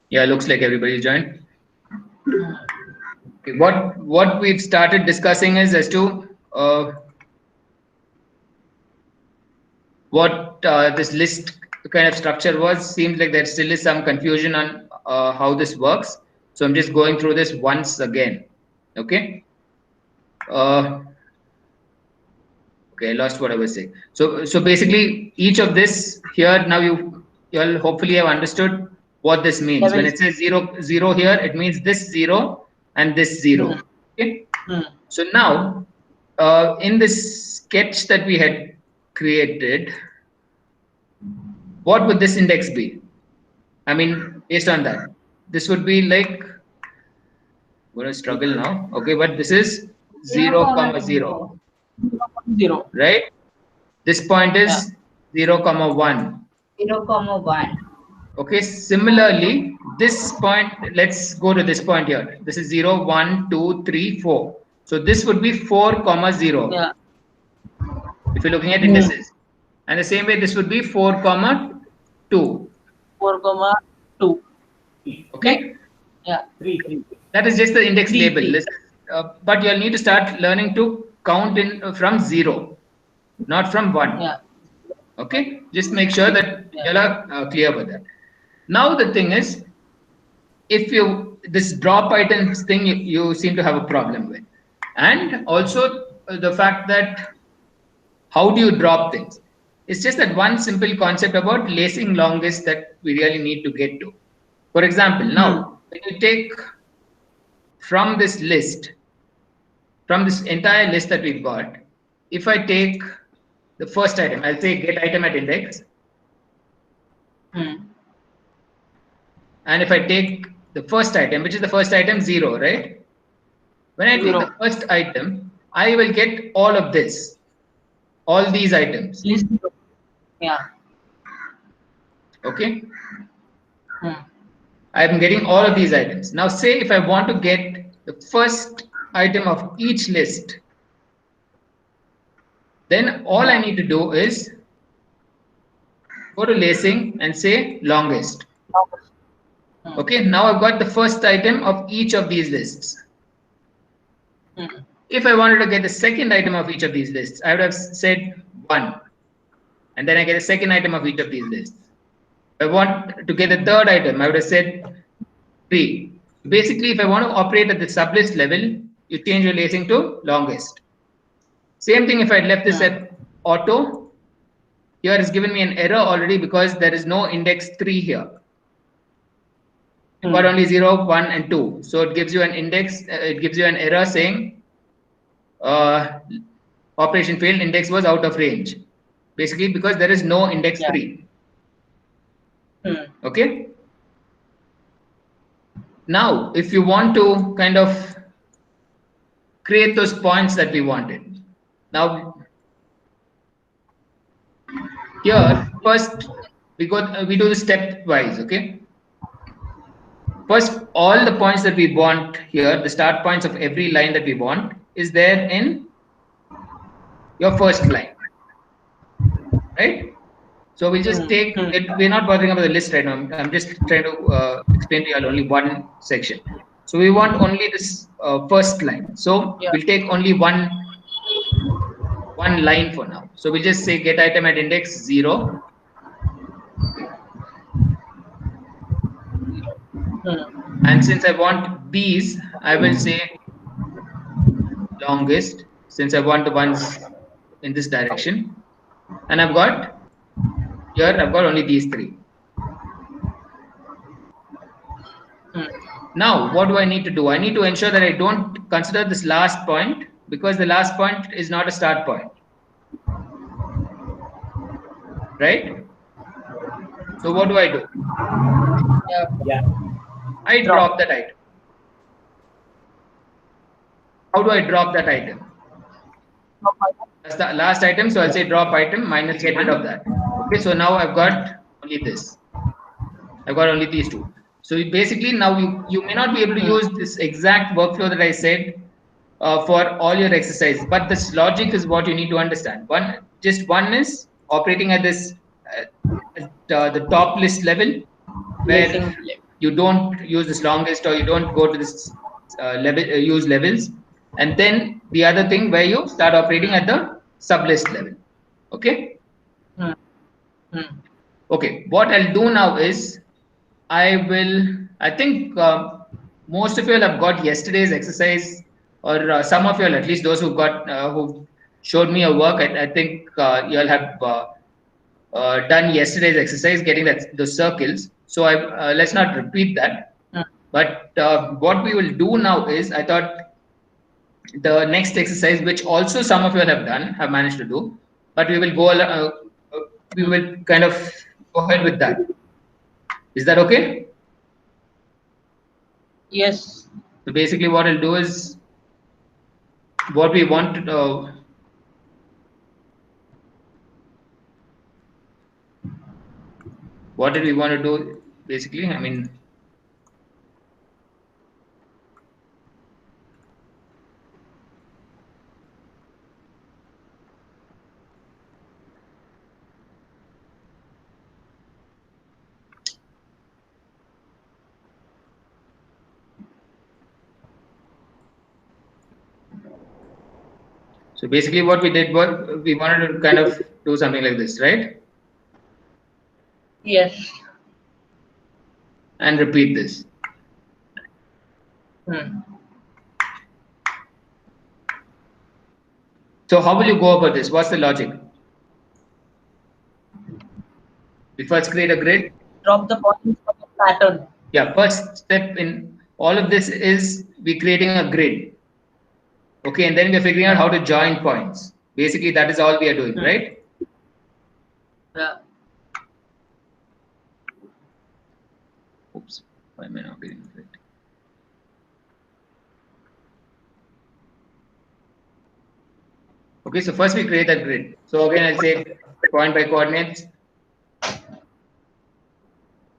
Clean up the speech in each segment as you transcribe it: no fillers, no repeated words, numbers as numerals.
Yeah, looks like everybody's joined. Okay, what we've started discussing is as to what this list kind of structure was. Seems like there still is some confusion on how this works. So I'm just going through this once again. Okay. Uh, okay, I lost what I was saying. So basically, each of this here now you'll hopefully have understood what this means. When Levels. it says zero here, it means this zero and this zero. Hmm. Okay. Hmm. So now, in this sketch that we had created, what would this index be? I mean, based on that, this would be like, I'm going to struggle now. Okay, but this is 0, 0, comma comma 0, 0. 0. right? This point Yeah. is 0, comma 1. 0, comma 1. Okay, similarly, this point, let's go to this point here. This is 0, 1, 2, 3, 4. So this would be 4, comma 0. Yeah. If you're looking at Hmm. indices. And the same way, this would be 4, comma 2. 4, 2. Okay. Yeah. That is just the index Three, label. three. But you'll need to start learning to count in from 0, not from 1. Yeah. Okay. Just make sure that Yeah. you're clear with that. Now the thing is, if this drop items thing you seem to have a problem with, and also the fact that how do you drop things? It's just that one simple concept about lacing longest that we really need to get to. For example, now when you take from this list, from this entire list that we've got, if I take the first item, I'll say get item at index. Hmm. And if I take the first item, which is the first item, 0, right? When I take 0. the first item, I will get all of this, all these items. List 0. Yeah. Okay. Hmm. I'm getting all of these items. Now, say if I want to get the first item of each list, then all I need to do is go to lacing and say longest. Okay, now I've got the first item of each of these lists. If I wanted to get the second item of each of these lists, I would have said 1. And then I get a second item of each of these lists. If I want to get the third item, I would have said 3. Basically, if I want to operate at the sublist level, you change your lacing to longest. Same thing if I left this at auto. Here it's given me an error already because there is no index 3 here. You've got only 0, 1, and 2. So it gives you an index, it gives you an error saying operation failed, index was out of range. Basically, because there is no index 3. Okay. Now, if you want to kind of create those points that we wanted. Now, here, first we do the stepwise, okay? First, all the points that we want here, the start points of every line that we want, is there in your first line, right? So we'll just take it. We're not bothering about the list right now. I'm just trying to explain to you all only one section. So we want only this first line. So we'll take only one line for now. So we'll just say get item at index 0. And since I want these, I will say longest, since I want the ones in this direction. And I've got only these 3. Now, what do I need to do? I need to ensure that I don't consider this last point, because the last point is not a start point. Right? So what do I do? I drop that item. How do I drop that item? That's the last item, so I'll say drop item minus get rid of that. Okay, so now I've got only this. I've got only these 2. So basically now you may not be able to use this exact workflow that I said for all your exercises, but this logic is what you need to understand. One is operating at this at the top list level, where you don't use this longest, or you don't go to this level, use levels. And then the other thing where you start operating at the sublist level. Okay. Hmm. Hmm. Okay. What I'll do now is I think most of you all have got yesterday's exercise, or some of you all, at least those who got, who showed me your work. I think you all have done yesterday's exercise, getting those circles. So let's not repeat that. Hmm. But what we will do now is, I thought the next exercise, which also some of you have done, have managed to do, but we will kind of go ahead with that. Is that okay? Yes. So basically, what I'll do is, what we want to what did we want to do basically? I mean, so basically what we did was, we wanted to kind of do something like this, right? Yes. And repeat this. Hmm. So how will you go about this? What's the logic? We first create a grid. Drop the points of the pattern. Yeah, first step in all of this is we creating a grid. Okay, and then we're figuring out how to join points. Basically, that is all we are doing, right? Yeah. Oops, why am I not getting it? Okay, so first we create that grid. So again, I'll say point by coordinates.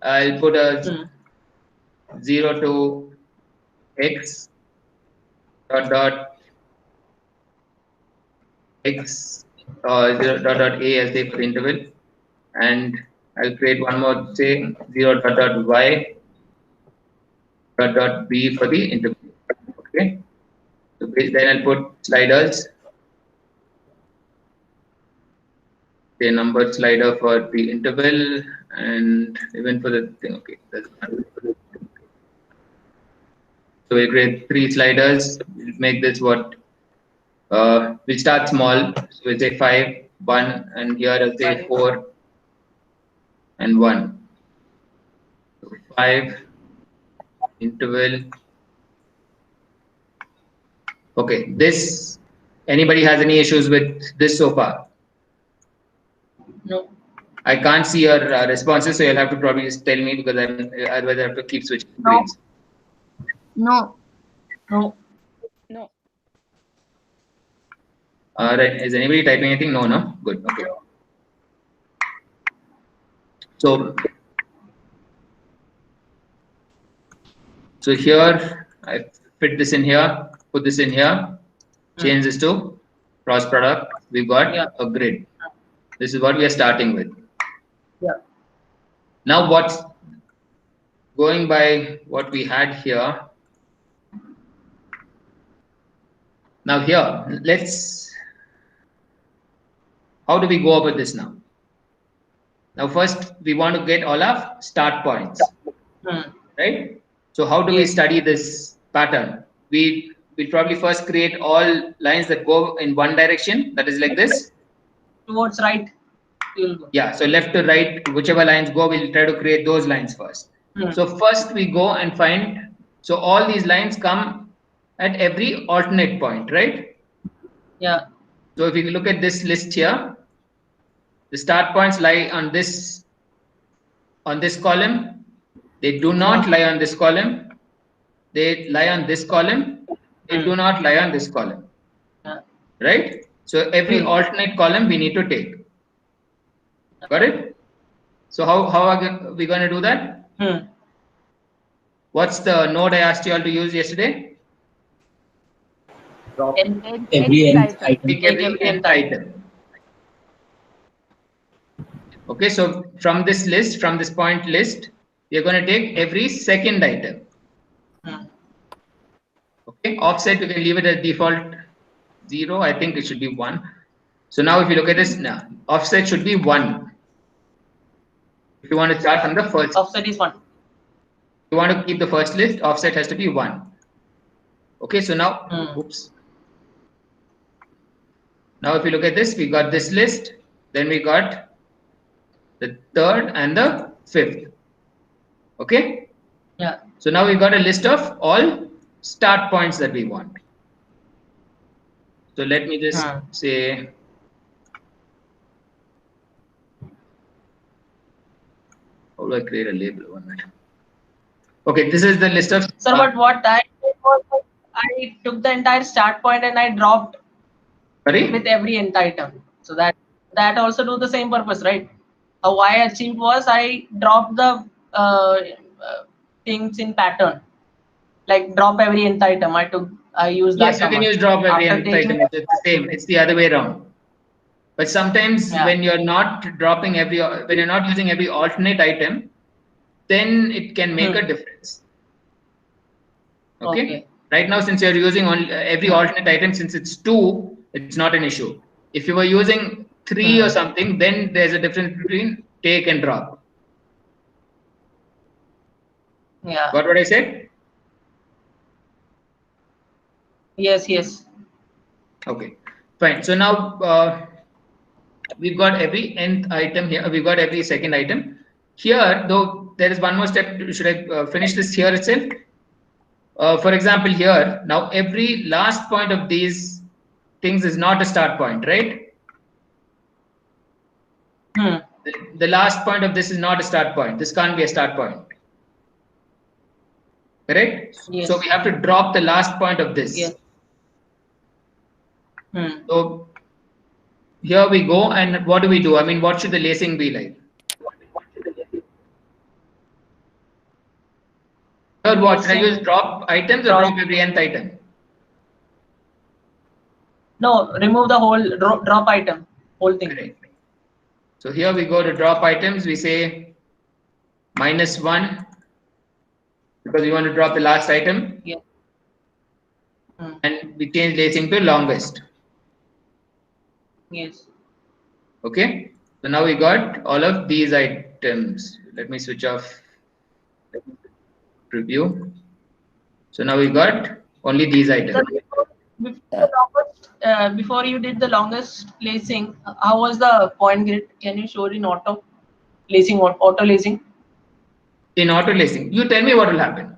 I'll put a 0 to x dot x, 0 dot a as say for the interval, and I'll create one more, say 0 dot y dot b for the interval. Okay, so then I'll put sliders, say numbered slider for the interval, and even for the thing. Okay, that's fine. So we'll create 3 sliders. We'll make this what, we'll start small. So we'll say 5, 1, and here I'll say 4 and 1. So 5, interval. Okay, this, anybody has any issues with this so far? No. I can't see your responses, so you'll have to probably just tell me, because otherwise I have to keep switching screens. No. No. No. Right, is anybody typing anything? No, no? Good, okay. So here, I fit this in here, put this in here, change this to cross product. We've got a grid. This is what we are starting with. Yeah. Now what's going by what we had here. Now here, how do we go about this now? Now first, we want to get all our start points, right? So how do we study this pattern? We'll probably first create all lines that go in one direction, that is like this. Towards right, you'll go. Yeah, so left to right, whichever lines go, we'll try to create those lines first. So first we go and find, so all these lines come at every alternate point, right? Yeah. So if you look at this list here, the start points lie on this column. They do not lie on this column. They lie on this column. They do not lie on this column. Right? So every alternate column we need to take. Got it? So how are we going to do that? What's the node I asked you all to use yesterday? Drop Every nth item. Take every nth item. Okay, so from this list, from this point list, we are going to take every second item. Okay, offset, we can leave it as default 0. I think it should be 1. So now if you look at this, now offset should be 1. If you want to start from the first, offset is 1. If you want to keep the first list, offset has to be 1. Okay, so now, oops. Now if you look at this, we got this list, then we got the third and the fifth. Okay? Yeah. So now we got a list of all start points that we want. So let me just say, how do I create a label? 1 minute. Okay, this is the list of. Sir, but what I did was I took the entire start point and I dropped with every nth item. So that also do the same purpose, right? Why I achieved was I dropped the things in pattern, like drop every nth item. I use that. Yes, you can use drop every nth item. It's the same. It's the other way around. But sometimes when you're not dropping when you're not using every alternate item, then it can make a difference. Okay? Right now, since you're using every alternate item, since it's 2, it's not an issue. If you were using 3 or something, then there's a difference between take and drop. Yeah. Got what I said? Yes, yes. Okay, fine. So now we've got every nth item here. We've got every second item. Here, though, there is one more step. Should I finish this here itself? For example, here, now every last point of these things is not a start point, right? The last point of this is not a start point. This can't be a start point. Correct? Yes. So we have to drop the last point of this. Yes. So here we go, and what do we do? I mean, what should the lacing be like? Here, what should I use? Drop items or drop every nth item? No, remove the whole drop item, whole thing. Correct. So here we go to drop items. We say -1 because we want to drop the last item. Yeah. And we change lacing to longest. Yes. Okay. So now we got all of these items. Let me switch off preview. So now we got only these items. Before you did the longest lacing, how was the point grid? Can you show it in auto lacing? In auto lacing, you tell me what will happen.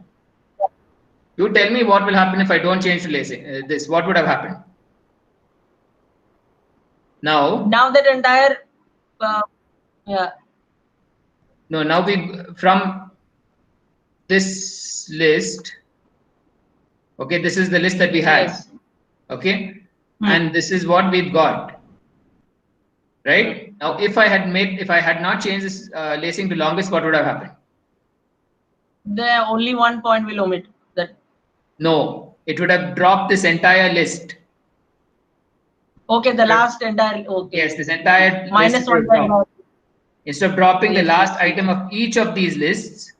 You tell me what will happen if I don't change to lacing. This, what would have happened? Now that entire, yeah. No, now from this list. Okay, this is the list that we had. Yes. Okay, and this is what we've got. Right now, if I had not changed this lacing to longest, what would have happened? The only one point will omit that. No, it would have dropped this entire list. Okay, the last entire. Okay. Yes, this entire -1. Instead of dropping the last item of each of these lists,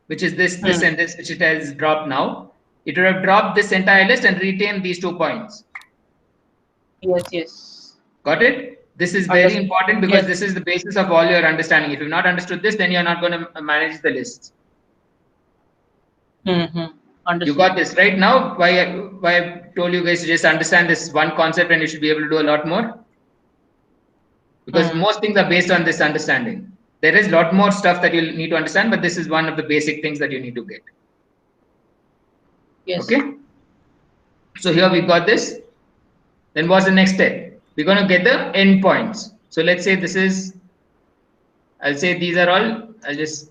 which is this, this, and this, which it has dropped now, it would have dropped this entire list and retained these 2 points. Yes, yes. Got it? This is very important because this is the basis of all your understanding. If you've not understood this, then you're not going to manage the lists. Understood. You got this right now. Why I told you guys to just understand this one concept and you should be able to do a lot more. Because most things are based on this understanding. There is a lot more stuff that you'll need to understand, but this is one of the basic things that you need to get. Yes. Okay. So here we got this. Then what's the next step? We're going to get the endpoints. So let's say this is, I'll say these are all, I'll just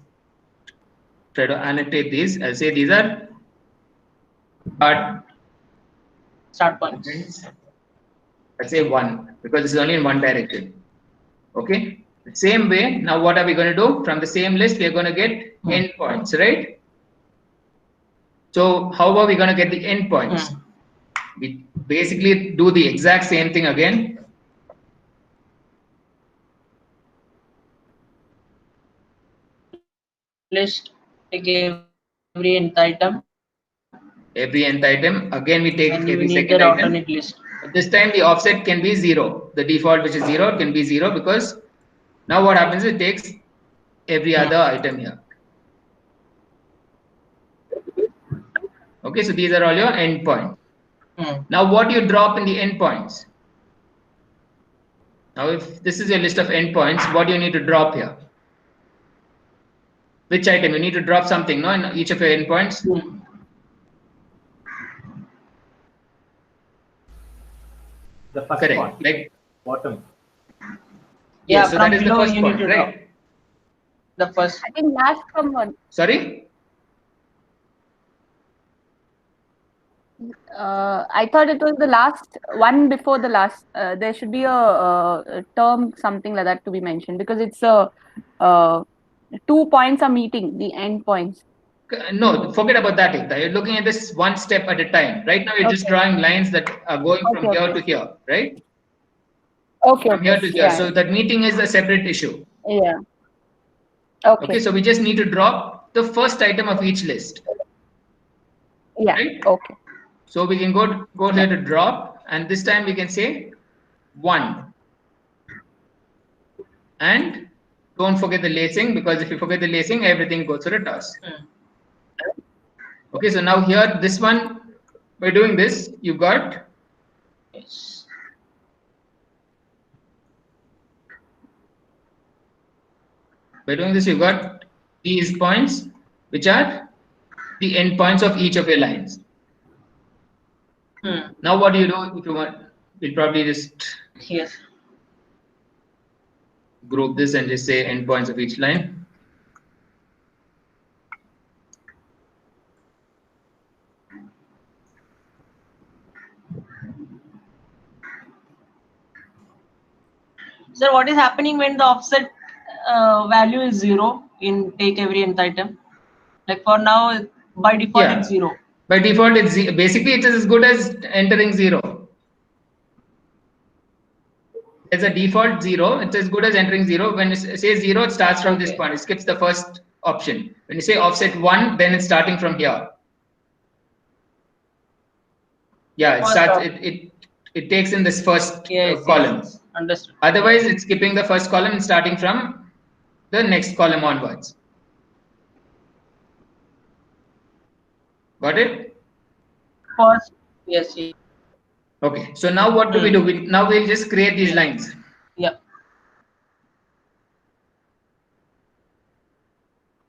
try to annotate these. I'll say these are start points. I'll say 1 because this is only in one direction. Okay. The same way, now what are we going to do? From the same list, we are going to get endpoints, right? So how are we going to get the endpoints? We basically do the exact same thing again. List take every nth item. Every nth item. Again, we take And you every need second that item. alternate list. This time the offset can be 0. The default, which is 0, can be 0 because now what happens is it takes every other item here. Okay, so these are all your endpoints. Now, what you drop in the endpoints? Now, if this is your list of endpoints, what do you need to drop here? Which item? You need to drop something, no, in each of your endpoints. The first Correct. one, Like bottom. yeah, so from that is the below first you point, need to right? drop. The first. I think last from one. Sorry? I thought it was the last one before the last. There should be a term, something like that, to be mentioned because it's a 2 points are meeting the end points. No, forget about that, Ekta. You're looking at this one step at a time. Right now, you're just drawing lines that are going from here to here, right? Okay. From here to here. Yeah. So that meeting is a separate issue. Yeah. Okay. So we just need to drop the first item of each list. Yeah. Right? Okay. So we can go here to drop, and this time we can say 1. And don't forget the lacing, because if you forget the lacing, everything goes to the toss. Okay, so now here, this one, by doing this, you got by doing this, you got these points, which are the end points of each of your lines. Now, what do you do if you want? We'll probably just group this and just say endpoints of each line. Sir, what is happening when the offset value is 0 in take every nth item? Like for now, by default it's 0. By default, it's basically it is as good as entering 0. As a default 0, it's as good as entering 0. When it says 0, it starts from this point. It skips the first option. When you say offset 1, then it's starting from here. Yeah, it starts. It takes in this first column. Yes. Understood. Otherwise, it's skipping the first column and starting from the next column onwards. Got it? First, yes. Okay. So now what do we do? Now we'll just create these lines. Yeah.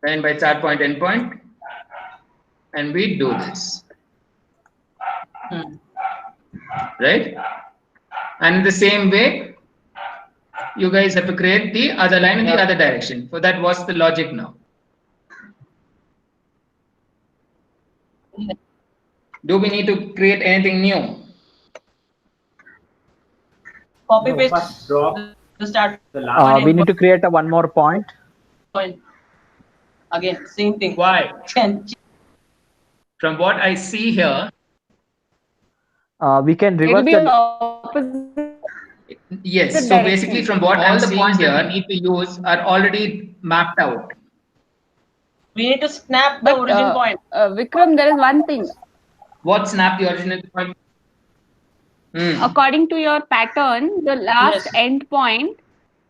And by start point, end point, and we do this. Right? And in the same way, you guys have to create the other line in the other direction. For that, what's the logic now? Do we need to create anything new? Copy paste. First drop the start. The last we need to create a one more point. Again, same thing. Why? From what I see here, we can reverse the opposite. Yes. So basically, from what all the points that we need to use are already mapped out. We need to snap the origin point. Vikram, there is one thing. What snap the original point? According to your pattern, the last end point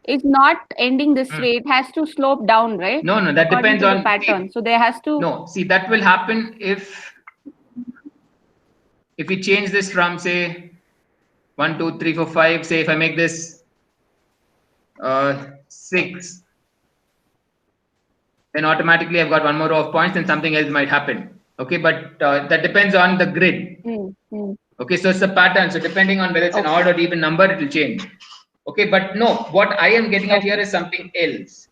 is not ending this way. It has to slope down, right? No, that depends on the pattern. So there has to. No, see, that will happen if we change this from, say, 1, 2, 3, 4, 5. Say if I make this 6, then automatically I've got one more row of points, and something else might happen. Okay, but that depends on the grid. Okay, so it's a pattern. So depending on whether it's an odd or even number, it will change. Okay, but no, what I am getting at here is something else.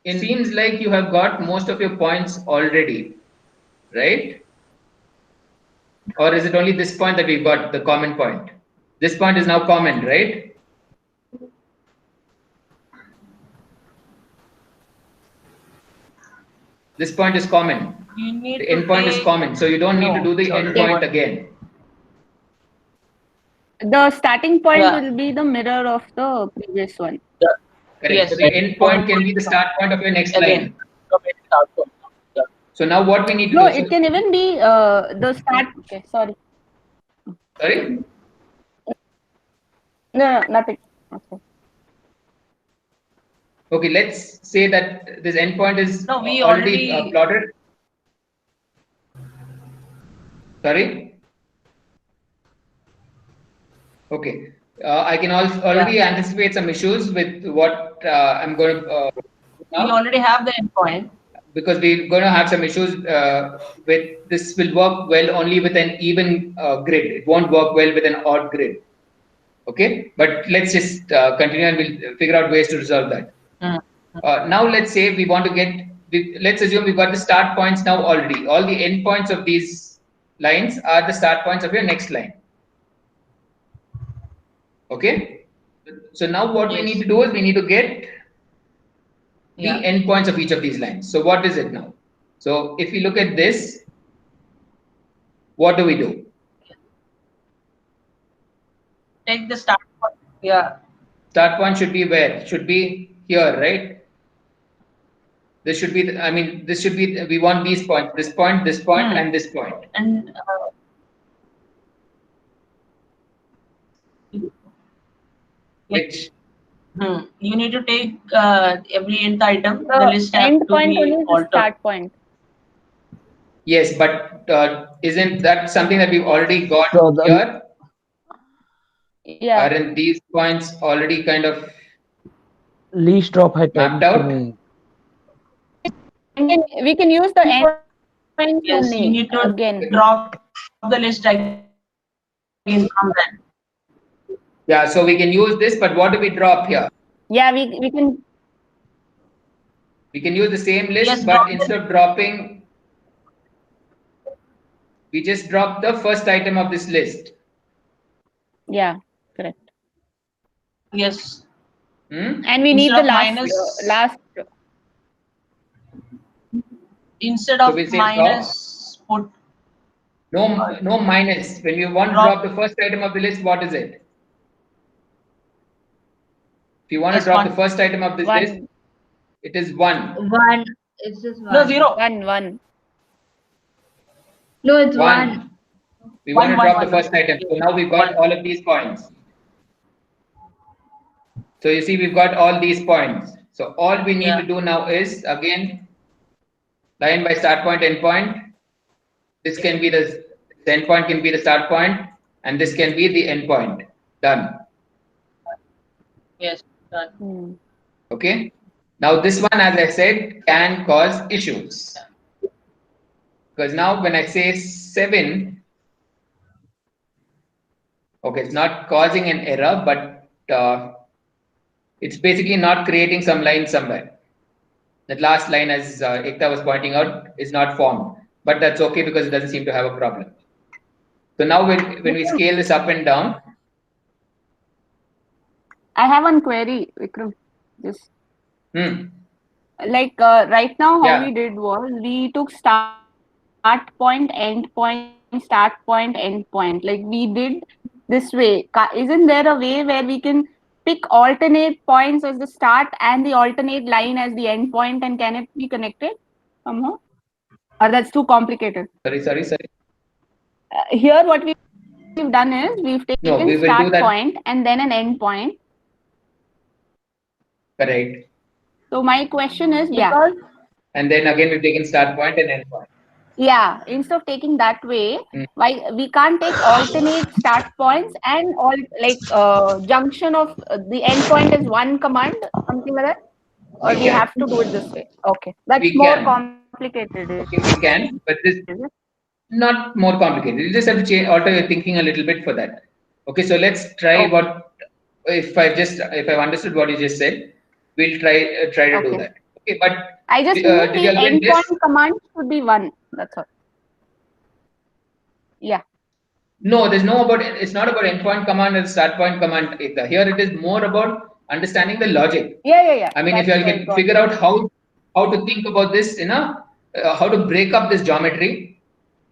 It seems like you have got most of your points already, right? Or is it only this point that we've got, the common point? This point is now common, right? This point is common. The end point is common, so you don't need to do the end point again. The starting point will be the mirror of the previous one. Correct. Yes. So the end point can be the start point of your next line. So now what we need to No, do? it can even be the start. Okay, sorry. Sorry? No, nothing. Okay. Okay, let's say that this endpoint is No, we already already plotted. Sorry? Okay. I can also already anticipate some issues with what I'm going to we now, already have the endpoint. because we're going to have some issues with this. Will work well only with an even grid. It won't work well with an odd grid. Okay, but let's just continue and we'll figure out ways to resolve that. Now let's say we want to get, let's assume we've got the start points now already. All the end points of these lines are the start points of your next line. Okay, so now what we need to do is we need to get the endpoints of each of these lines. So what is it now? So if we look at this, what do we do? Take the start point. Yeah. Start point should be where? Should be here, right? This should be, I mean, this should be, we want these points, this point, and this point. And Which? You need to take every nth item. The The list have end to point be only is the altered. start point. Yes, but isn't that something that we've already got So the- here? Yeah. Aren't these points already kind of least drop height mapped out? We can use the end point Yes, you need to again. drop the list again from that. Yeah, so we can use this, but what do we drop here? Yeah, we can. We can use the same list, Yes, but drop instead of dropping, we just drop the first item of this list. Yeah, correct. Yes. And we need the last. Instead of So we'll say minus, put no minus. When you want to drop the first item of the list, what is it? If you want to drop the first item of this list, it is 1. 1. It's just 1. No, 0. 1. No, it's 1. We want to drop the first item. So now we've got all of these points. So you see, we've got all these points. So all we need to do now is, again, line by start point, end point. This can be the end point, can be the start point, and this can be the end point. Done. Yes, done. Okay. Now this one, as I said, can cause issues. Because now when I say 7, okay, it's not causing an error, but it's basically not creating some line somewhere. That last line, as Ekta was pointing out, is not formed. But that's okay because it doesn't seem to have a problem. So now when we scale this up and down. I have one query, Vikram. Just like right now, how we did was we took start point, end point, start point, end point. Like we did this way. Isn't there a way where we can pick alternate points as the start and the alternate line as the end point, and can it be connected somehow? Or that's too complicated? Sorry. Here, what we've done is we've taken start point and then an end point. Correct. So my question is, and then again we've taken start point and end point. Yeah, instead of taking that way, why we can't take alternate start points and all like junction of the end point is one command, something like that, or we have to do it this way. Okay, that's more complicated. Okay, we can, but this is not more complicated. You just have to alter your thinking a little bit for that. Okay, so let's try what if I've understood what you just said. We'll try to do that. Okay, but I just know the end point command should be 1. That's all. Yeah. No, there's no about. It's not about endpoint command and start point command. Here it is more about understanding the logic. Yeah. I mean, if you can figure out how to think about this, how to break up this geometry.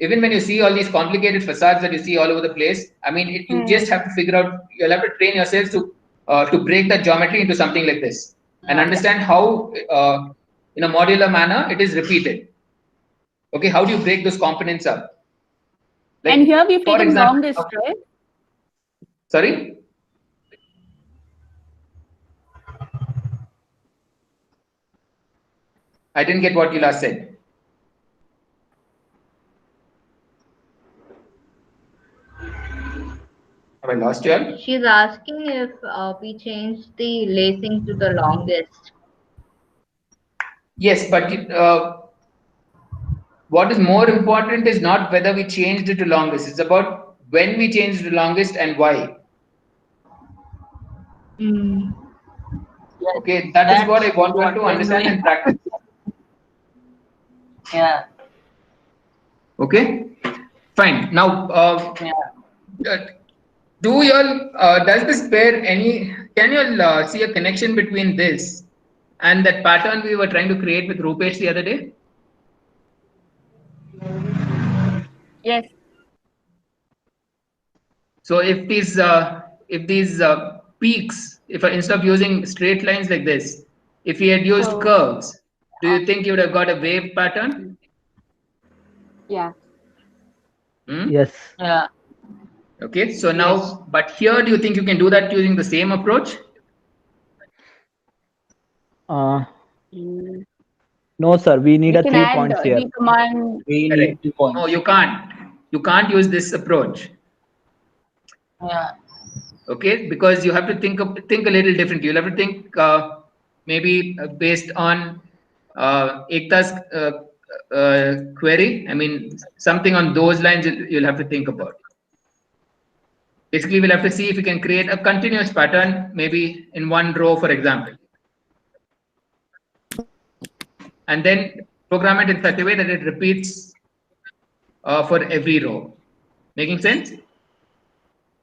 Even when you see all these complicated facades that you see all over the place, I mean, you just have to figure out. You'll have to train yourselves to break that geometry into something like this. and understand how in a modular manner it is repeated. Okay, how do you break those components up? Like, and here we've for taken example, longest, right? Sorry? I didn't get what you last said. Have I lost you all? She's asking if we change the lacing to the longest. Yes, but what is more important is not whether we changed it to longest. It's about when we changed it to longest and why. Mm. Yes, Okay, that is what I that's want what to we're understand doing. and practice. Yeah. Okay, fine. Now, do you all does this pair any? Can you all see a connection between this and that pattern we were trying to create with Rupesh the other day? Yes. So if these peaks, if instead of using straight lines like this, if we had used curves, do you think you would have got a wave pattern? Yeah. Hmm? Yes. Yeah. Okay, so Yes. now, but here, do you think you can do that using the same approach? No, sir. We need We a can 3 add points here. the command. We Correct. need 2 points. No, you can't. You can't use this approach. Yeah. Okay, because you have to think a little differently. You'll have to think maybe based on Ekta's query. I mean, something on those lines you'll have to think about. Basically, we'll have to see if we can create a continuous pattern, maybe in one row, for example, and then program it in such a way that it repeats for every row. Making sense?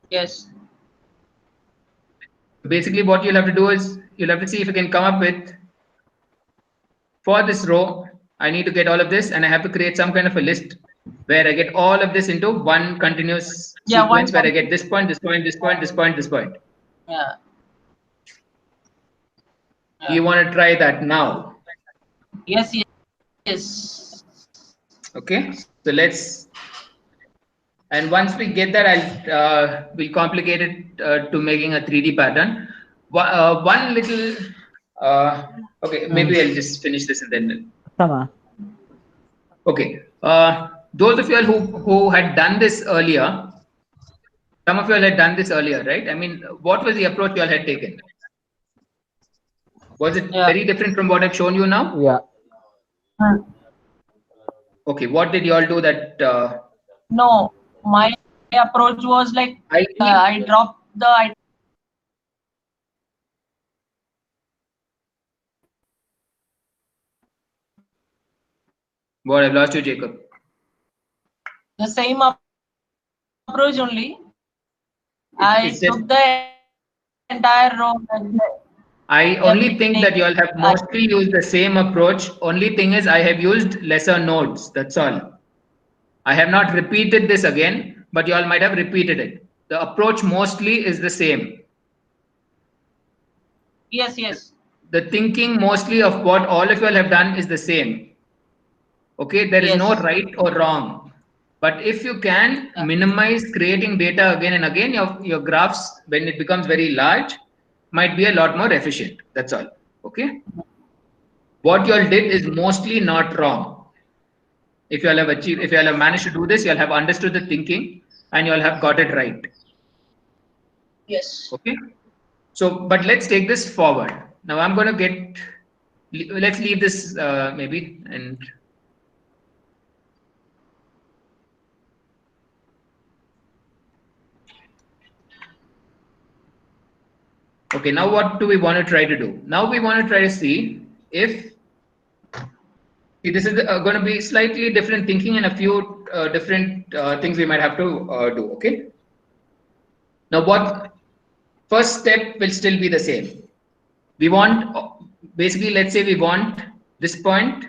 Yes. Basically, what you'll have to do is you'll have to see if you can come up with, for this row, I need to get all of this, and I have to create some kind of a list where I get all of this into one continuous sequence where I get this point, this point, this point, this point, this point. Yeah. Do you want to try that now? Yes. Yes. Yes. Okay, so let's, and once we get that, we'll complicate it to making a 3D pattern. One little, okay, maybe I'll just finish this and then. Okay, those of you all who had done this earlier, some of you all had done this earlier, right? I mean, what was the approach you all had taken? Was it very different from what I've shown you now? Yeah. Okay, what did you all do that? No, my approach was like I dropped the. What, I've lost you, Jacob. The same approach only. I took the entire row. I only think that you all have mostly used the same approach. Only thing is I have used lesser nodes. That's all. I have not repeated this again, but you all might have repeated it. The approach mostly is the same. Yes, yes. The thinking mostly of what all of you all have done is the same. Okay, there is no right or wrong. But if you can minimize creating data again and again, your graphs, when it becomes very large, might be a lot more efficient. That's all. Okay. What you all did is mostly not wrong. If you all have achieved, if you all have managed to do this, you all have understood the thinking and you all have got it right. Yes. Okay. So, but let's take this forward. Now I'm going to get, let's leave this maybe and. Okay, now what do we want to try to do? Now we want to try to see if this is going to be slightly different thinking and a few different things we might have to do. Okay. Now, what first step will still be the same. We want basically, let's say we want this point.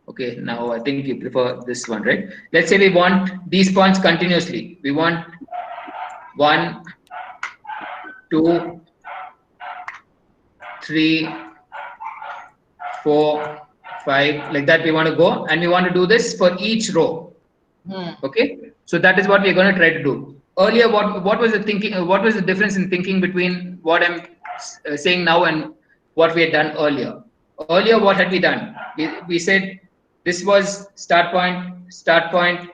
Okay, now I think you prefer this one, right? Let's say we want these points continuously. We want 1, 2, 3, 4, 5, like that we want to go, and we want to do this for each row. Okay, so that is what we're going to try to do. Earlier, what was the thinking? What was the difference in thinking between what I'm saying now and what we had done earlier? Earlier, what had we done? We said this was start point.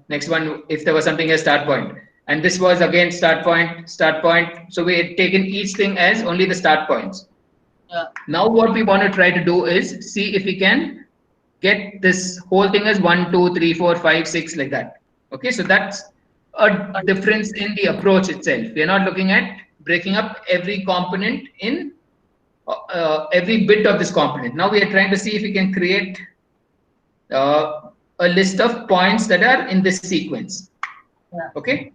Next one, if there was something as start point, and this was again start point. So we had taken each thing as only the start points. Now what we want to try to do is see if we can get this whole thing as 1, 2, 3, 4, 5, 6, like that. Okay, so that's a difference in the approach itself. We are not looking at breaking up every component in every bit of this component. Now we are trying to see if we can create a list of points that are in this sequence. Okay,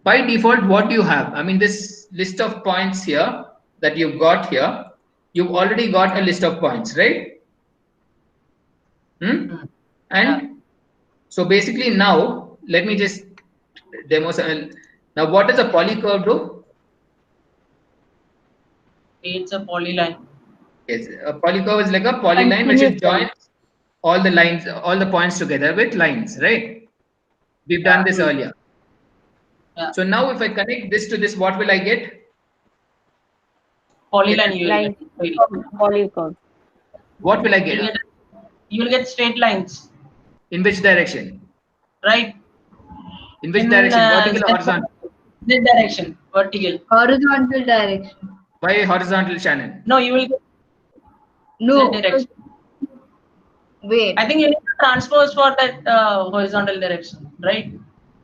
by default, what do you have? I mean, this list of points here that you've got here, you've already got a list of points, right? And so basically now, let me just demo. Now, what does a polycurve do? It's a polyline. Yes, a polycurve is like a polyline which joins all the lines, all the points together with lines, right? We've done this earlier. So now if I connect this to this, what will I get? Polyline. Polycurve. What will I get? You will get straight lines. In which direction? Right. In which direction? Vertical or horizontal? This direction. Vertical. Horizontal direction. Why horizontal, Shannon? No, you will get No. that direction. Wait. I think you need to transpose for that horizontal direction, right?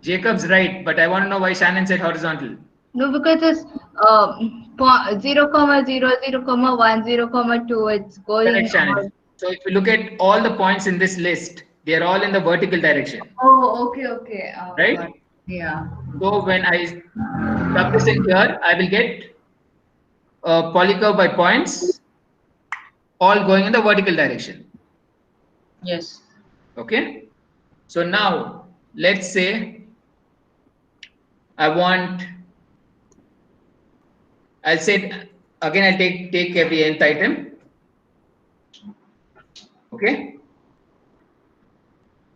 Jacob's right, but I want to know why Shannon said horizontal. No, because it's 0, 0, 1, 0, 2. It's going. Correct, Shannon. So if you look at all the points in this list, they are all in the vertical direction. Oh, okay. Right? Yeah. So when I plug this in here, I will get a polycurve by points, all going in the vertical direction. Yes. Okay. So now let's say I'll say again, I'll take every nth item. Okay.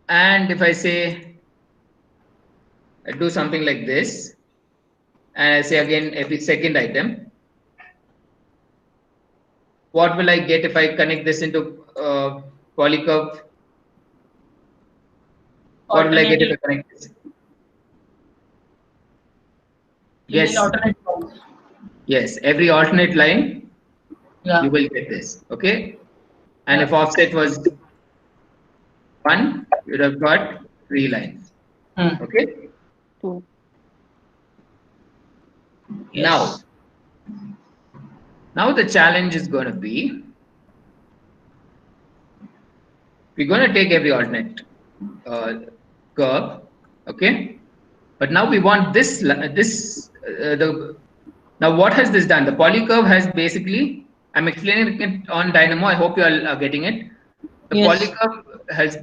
And if I say I do something like this, and I say again every second item, what will I get if I connect this into polycurve? What will I get if I connect this? Yes. Yes, every alternate line, you will get this. Okay. And if offset was 1, you would have got 3 lines. Okay. Yes. Now the challenge is going to be, we're going to take every alternate curve. Okay. But now we want this. Now what has this done? The polycurve has basically, I'm explaining it on Dynamo. I hope you all are getting it. The polycurve has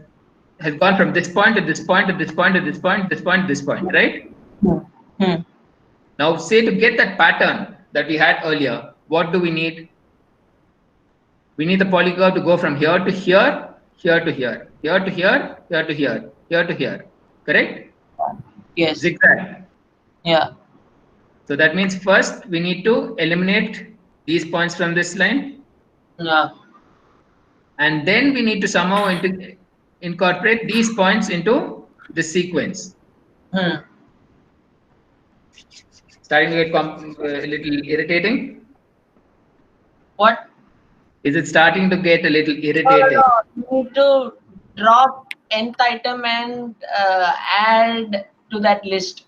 gone from this point to this point to this point to this point, this point, this point, right? Now say to get that pattern that we had earlier, what do we need? We need the polycurve to go from here to here, here to here, here to here, here to here, here to here. Correct? Yes. Zigzag. Yeah. So that means first we need to eliminate these points from this line. Yeah. And then we need to somehow incorporate these points into the sequence. Starting to get a little irritating. What? Is it starting to get a little irritating? No. You need to drop nth item and add to that list.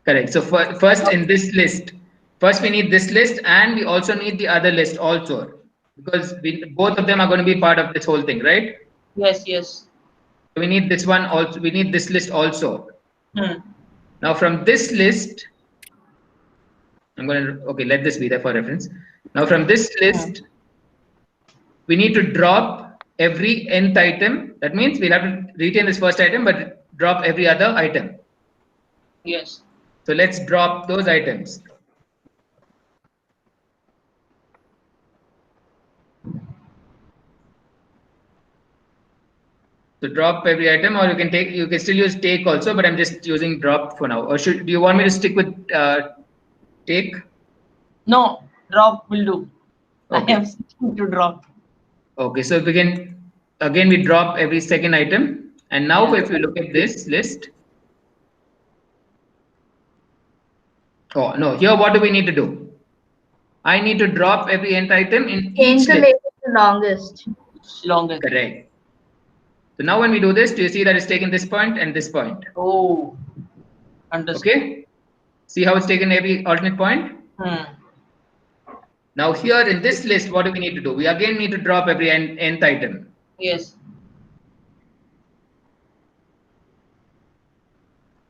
Correct. So first in this list, first we need this list, and we also need the other list also, because both of them are going to be part of this whole thing, right? Yes. So we need this one also. We need this list also. Now from this list, I'm going to, okay, let this be there for reference. Now from this list, we need to drop every nth item. That means we'll have to retain this first item, but drop every other item. Yes. So let's drop those items. So drop every item, or you can take. You can still use take also, but I'm just using drop for now. Or do you want me to stick with take? No, drop will do. Okay. I am sticking to drop. Okay, so if we can again we drop every second item, and now Yeah. if you look at this list. Oh no! Here, what do we need to do? I need to drop every nth item in Change each the list. label to longest. Longest. Correct. So now when we do this, do you see that it's taken this point and this point? Oh, understood. Okay. See how it's taken every alternate point? Now here in this list, what do we need to do? We again need to drop every nth item. Yes.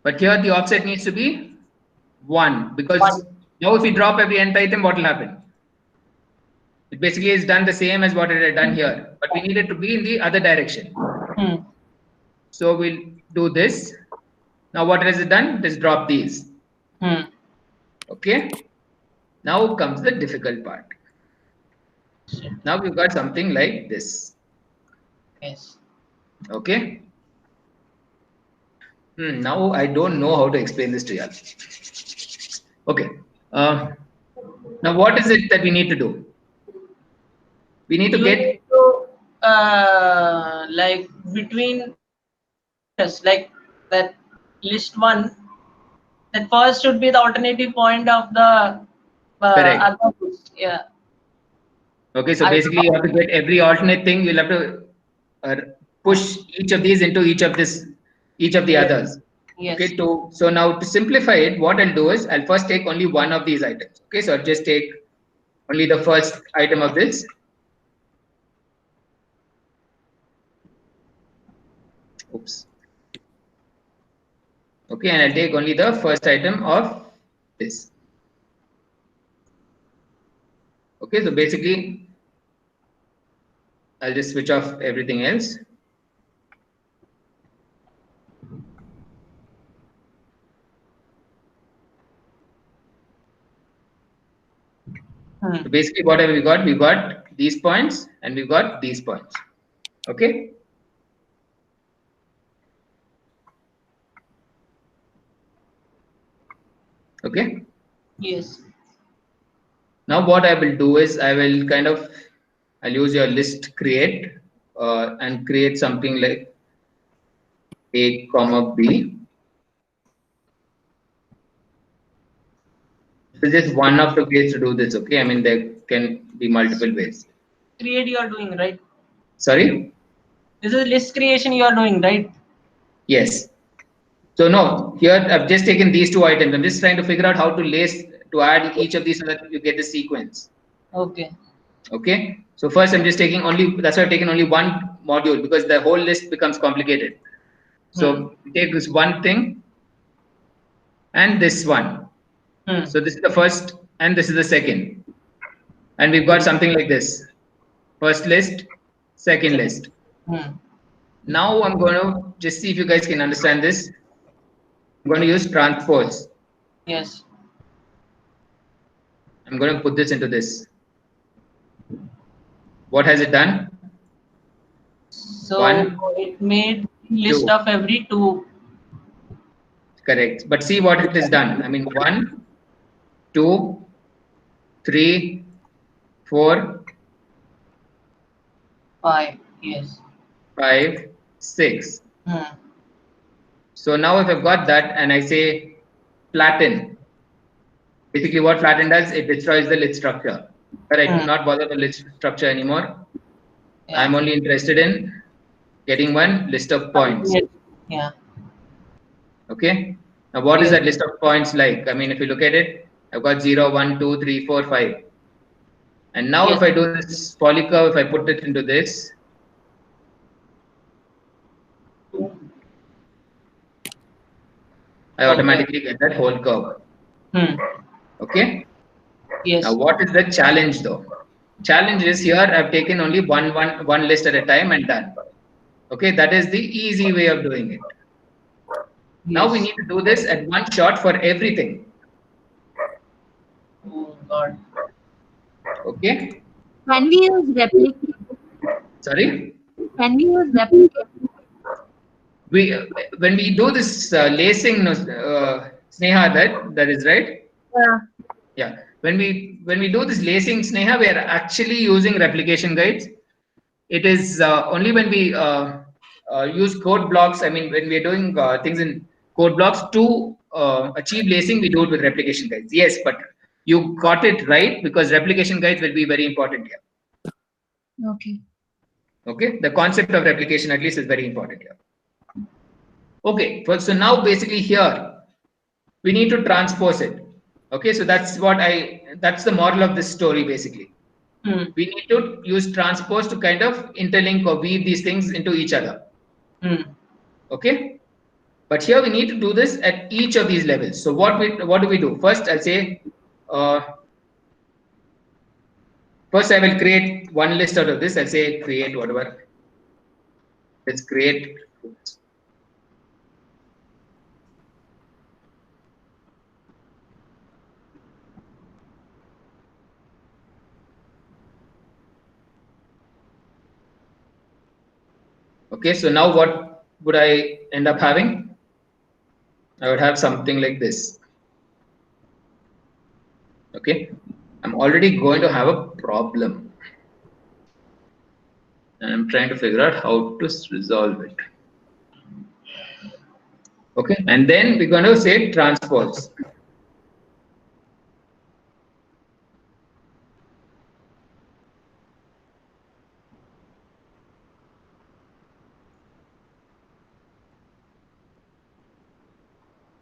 But here the offset needs to be 1, because 1. now if we drop every nth item, what will happen? It basically is done the same as what it had done here, but we need it to be in the other direction. So we'll do this. Now what has it done? Just drop these. Okay. Now comes the difficult part. Now we've got something like this. Yes. Okay. Now I don't know how to explain this to you. Okay. Now what is it that we need to do? We need to get like between us, like that list 1. That first should be the alternative point of the correct. other list. Yeah. Okay, so basically you have to get every alternate thing. You'll have to push each of these into each of the others. Yes. Okay, so now to simplify it, what I'll do is I'll first take only one of these items. Okay, so I'll just take only the first item of this. Oops. Okay, and I'll take only the first item of this. Okay, so basically I'll just switch off everything else. So basically what have we got? We've got these points and we've got these points. Okay. Okay. Yes. Now what I will do is I'll use your list create and create something like A, B. So just one of the ways to do this. Okay. I mean, there can be multiple ways. Create you are doing, right? Sorry? This is list creation you are doing, right? Yes. So no, here I've just taken these two items. I'm just trying to figure out how to add each of these so that you get the sequence. Okay. Okay. So first I'm just taking that's why I've taken only one module, because the whole list becomes complicated. So take this one thing and this one. So this is the first and this is the second. And we've got something like this. First list, second list. Now I'm going to just see if you guys can understand this. I'm going to use transpose. Yes. I'm going to put this into this. What has it done? So 1, it made list 2. of every 2. Correct. But see what it has done. I mean, 1, 2, 3, 4, 5. Yes. 5, 6. So now if I've got that and I say flatten, basically what flatten does, it destroys the list structure. But I do not bother the list structure anymore. Yeah. I'm only interested in getting one list of points. Yeah. Okay. Now what is that list of points like? I mean, if you look at it, I've got 0, 1, 2, 3, 4, 5. And now if I do this poly curve, if I put it into this, I automatically get that whole curve. Okay. Yes. Now what is the challenge though? Challenge is here I've taken only one list at a time and done. Okay, that is the easy way of doing it. Yes. Now we need to do this at one shot for everything. Oh God. Okay. Can we use replicate? Sorry? Can we use replicate? when we do this lacing, Sneha, that is right. Yeah. Yeah. When we do this lacing, Sneha, we are actually using replication guides. It is only when we use code blocks. I mean, when we are doing things in code blocks to achieve lacing, we do it with replication guides. Yes, but you got it right, because replication guides will be very important here. Okay. Okay, the concept of replication at least is very important here. Okay, so now basically here we need to transpose it. Okay, so that's the moral of this story basically. We need to use transpose to kind of interlink or weave these things into each other. Okay, but here we need to do this at each of these levels. So what do we do? First, I'll say, first I will create one list out of this. I'll say create whatever. Let's create. Okay, so now what would I end up having? I would have something like this. Okay, I'm already going to have a problem. And I'm trying to figure out how to resolve it. Okay, and then we're going to say transpose.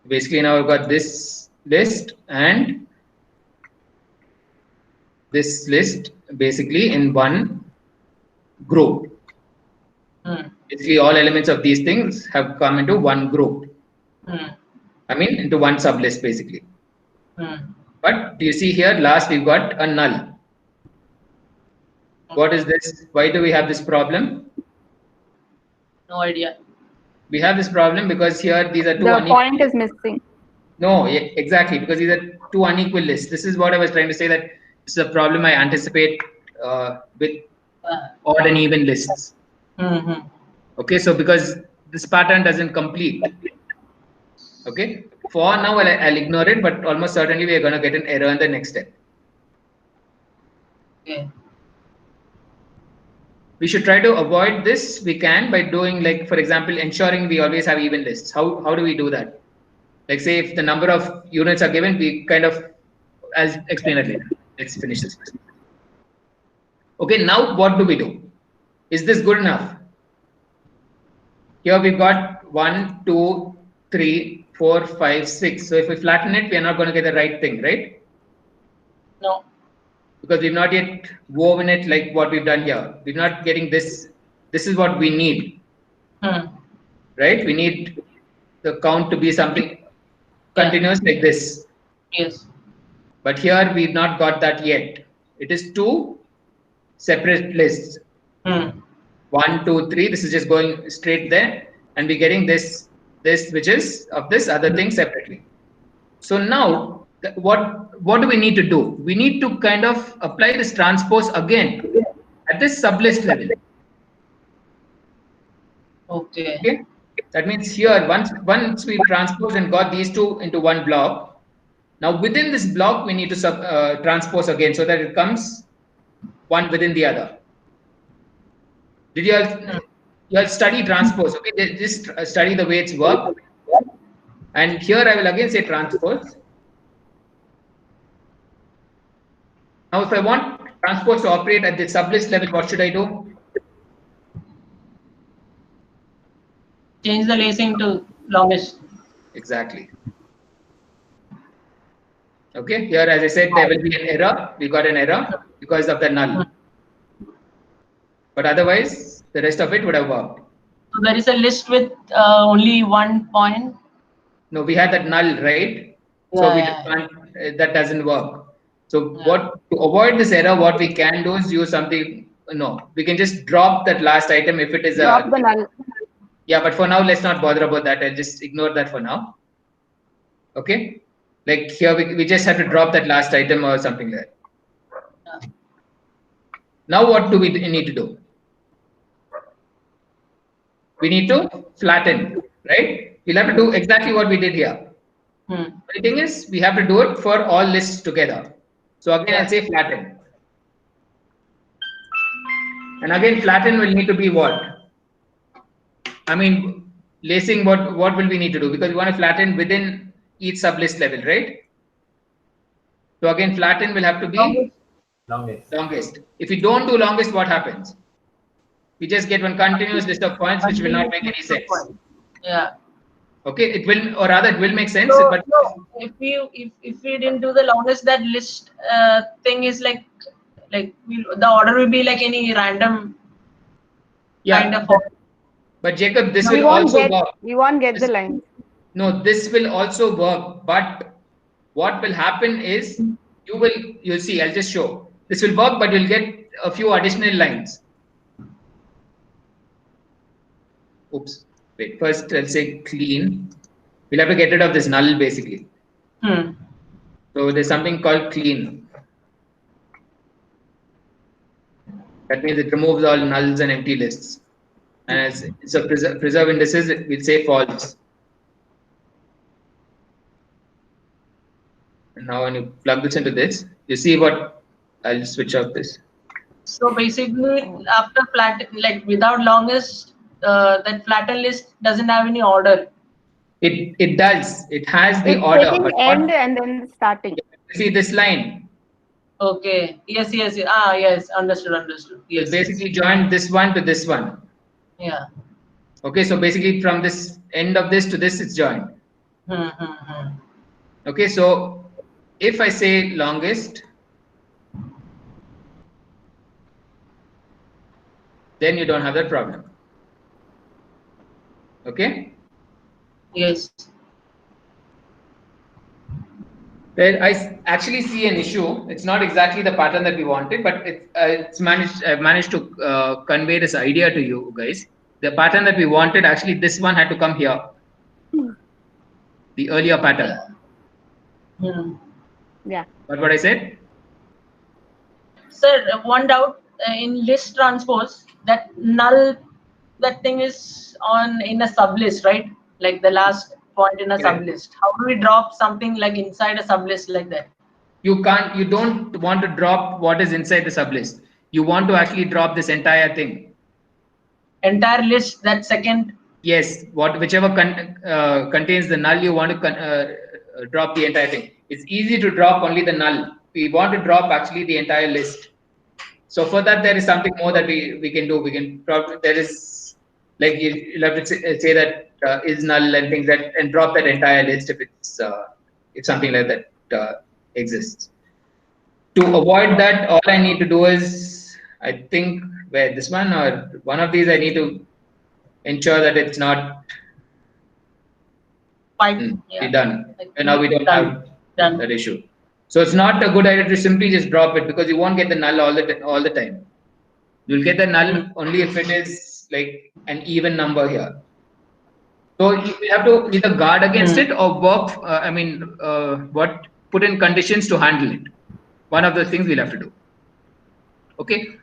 Basically, now I've got this list and this list basically in one group. Basically, all elements of these things have come into one group. I mean, into one sublist basically. But do you see here, last we've got a null. What is this? Why do we have this problem? No idea. We have this problem because here these are two The unequal. point is missing. No, exactly, because these are two unequal lists. This is what I was trying to say, that this is a problem I anticipate with odd and even lists. Okay, so because this pattern doesn't complete. Okay, for now I'll ignore it, but almost certainly we are going to get an error in the next step. Okay. We should try to avoid this. We can by doing, like, for example, ensuring we always have even lists. How do we do that? Like, say if the number of units are given, we kind of, I'll explain it later. Let's finish this first. Okay, now what do we do? Is this good enough? Here we've got 1, 2, 3, 4, 5, 6. So if we flatten it, we are not going to get the right thing, right? No. Because we've not yet woven it like what we've done here. We're not getting this. This is what we need. Right? We need the count to be something continuous like this. Yes. But here we've not got that yet. It is two separate lists. 1, 2, 3. This is just going straight there, and we're getting this which is of this other thing separately. So now what do we need to do? We need to kind of apply this transpose again at this sublist level. Okay. That means here once we transpose and got these two into one block, now within this block we need to transpose again so that it comes one within the other. Did you all study transpose? Okay, just study the way it's worked. And here I will again say transpose. Now if I want transpose to operate at the sublist level, what should I do? Change the lacing to longest. Exactly. Okay, here as I said, there will be an error. We got an error because of the null. But otherwise, the rest of it would have worked. So there is a list with only 1 point. No, we had that null, right? So that doesn't work. So to avoid this error, what we can do is use something. No, we can just drop that last item if it is Drop the null. Yeah, but for now, let's not bother about that. I'll just ignore that for now. Okay, like here we just have to drop that last item or something like that. Now what do we need to do? we need to flatten, right? We'll have to do exactly what we did here. The thing is, we have to do it for all lists together. So again, I'll say flatten. And again, flatten will need to be what? I mean, lacing, what will we need to do? Because we want to flatten within each sublist level, right? So again, flatten will have to be longest. If we don't do longest, what happens? We just get one continuous list of points which will not make any sense. Yeah. Okay, it will, or rather, it will make sense. So, but no, if we didn't do the longest, that list thing is like the order will be like any random kind of order. But Jacob, this We will won't also get. work. We won't get the lines. No, this will also work. But what will happen is you'll see. I'll just show. This will work, but you'll get a few additional lines. Oops. Wait. First, I'll say clean. We'll have to get rid of this null basically. So there's something called clean. That means it removes all nulls and empty lists. And as it's a preserve indices, we'll say false. And now when you plug this into this, you see what, I'll switch off this. So basically, after flatten, like without longest, that flatten list doesn't have any order. It does. It has the It's order. taking But end and then starting. See this line. Okay. Yes. Yes. Understood. Yes. It's basically joined this one to this one. Yeah. Okay. So basically from this end of this to this, it's joined. Okay. So if I say longest, then you don't have that problem. Okay. Yes. Well, I actually see an issue. It's not exactly the pattern that we wanted, but I've managed to convey this idea to you guys. The pattern that we wanted, actually, this one had to come here. The earlier pattern. Yeah. But what I said? Sir, one doubt in list transpose, that null, that thing is in a sublist, right? Like the last point in a sublist. How do we drop something like inside a sublist like that? You don't want to drop what is inside the sublist. You want to actually drop this entire thing. Entire list, that second. Yes, whichever contains the null, you want to drop the entire thing. It's easy to drop only the null. We want to drop actually the entire list. So for that, there is something more that we can do. We can probably, there is, like, you'll have to say that is null and things that, and drop that entire list if something like that exists. To avoid that, all I need to do is, I think, where this one or one of these, I need to ensure that it's not done. And now we don't have that issue. So it's not a good idea to simply just drop it, because you won't get the null all the time. You'll get the null only if it is like an even number here. So you have to either guard against it or work. Put in conditions to handle it. One of the things we'll have to do. Okay.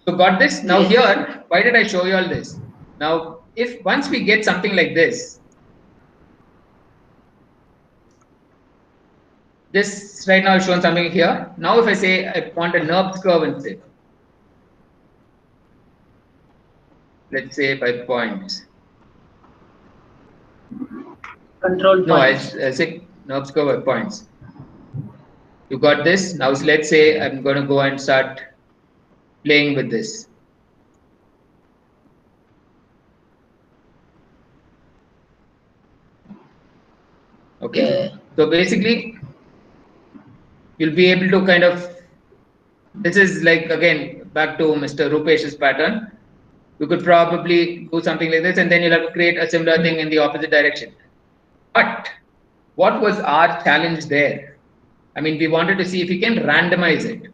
So got this. Now here, why did I show you all this? Now, if once we get something like this, this right now is shown something here. Now, if I say I want a NURBS curve instead, let's say by points. Control points. No, I say NURBS curve by points. You got this. Now, let's say I'm going to go and start playing with this. Okay. So basically, you'll be able to kind of, this is like, again, back to Mr. Rupesh's pattern. You could probably do something like this, and then you'll have to create a similar thing in the opposite direction. But what was our challenge there? I mean, we wanted to see if we can randomize it.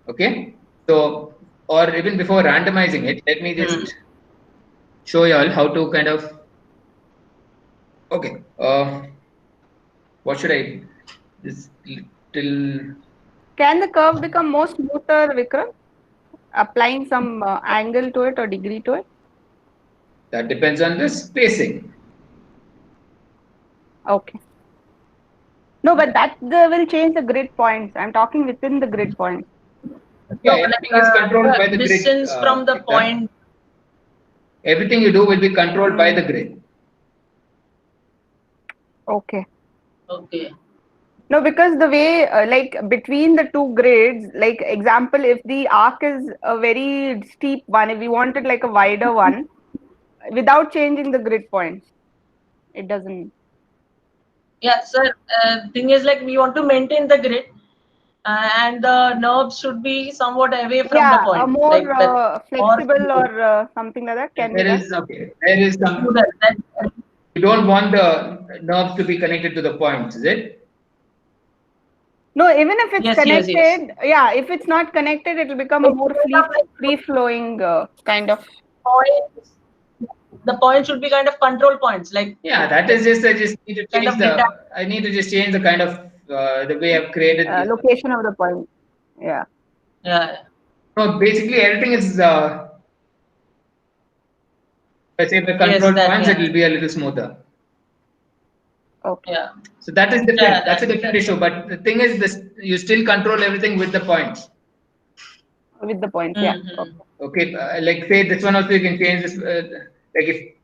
Okay. So, or even before randomizing it, let me just show you all how to kind of, okay. What should I, this little. Can the curve become more smoother, Vikram? applying some angle to it or degree to it? That depends on the spacing. Okay. No, but that will change the grid points. I'm talking within the grid points. Yeah, No, everything is controlled by the grid. distance from the point. Everything you do will be controlled by the grid. Okay. Okay. No, because the way, like between the two grids, like example, if the arc is a very steep one, if we wanted like a wider one, without changing the grid points, it doesn't. Yeah, sir. Thing is like we want to maintain the grid, and the nerves should be somewhat away from the point. A more like that, flexible or something like that can be done. There is some. You don't want the nerves to be connected to the points, is it? No, even if it's connected, yes. yeah, if it's not connected, it will become a more free-flowing kind of. Points. The points should be kind of control points, like. Yeah, that is just I just need to change the. I need to just change the kind of the way I've created location of the point. Yeah. Yeah. So basically, everything is. Let's say the control points, it will be a little smoother. Okay. Yeah. So that is different. Yeah, that's a different issue. But the thing is, this you still control everything with the points. With the points, yeah. Okay. Like say this one also you can change this. Like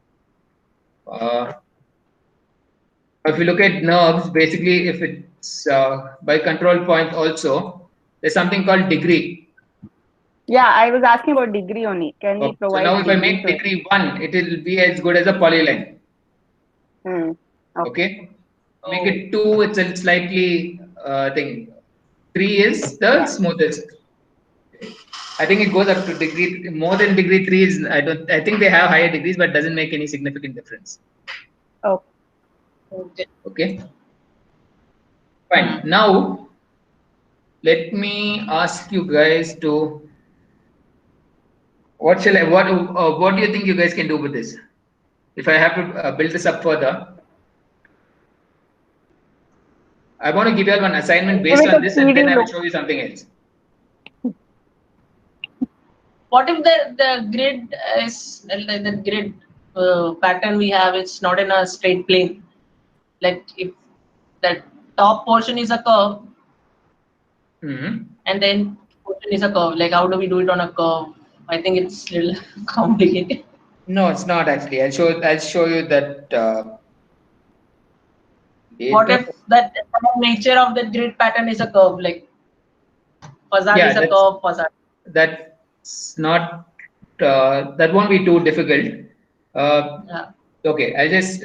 if you look at nerves, basically if it's by control point also, there's something called degree. Yeah, I was asking about degree only. Can we provide? So now if I make degree 1, it will be as good as a polyline. Okay. Make it 2, it's a slightly thing. 3 is the smoothest. I think it goes up to degree more than degree 3 is I think they have higher degrees, but doesn't make any significant difference. Okay. Fine. Now let me ask you guys to what do you think you guys can do with this? If I have to build this up further, I want to give you all one assignment based on this, and then I will show you something else. What if the grid is the grid pattern we have? It's not in a straight plane. Like if that top portion is a curve, and then portion is a curve. Like how do we do it on a curve? I think it's a little complicated. No, it's not actually. I'll show you that. What if that nature of the grid pattern is a curve? Like facade is a curve facade. That's not. That won't be too difficult. Okay, I'll just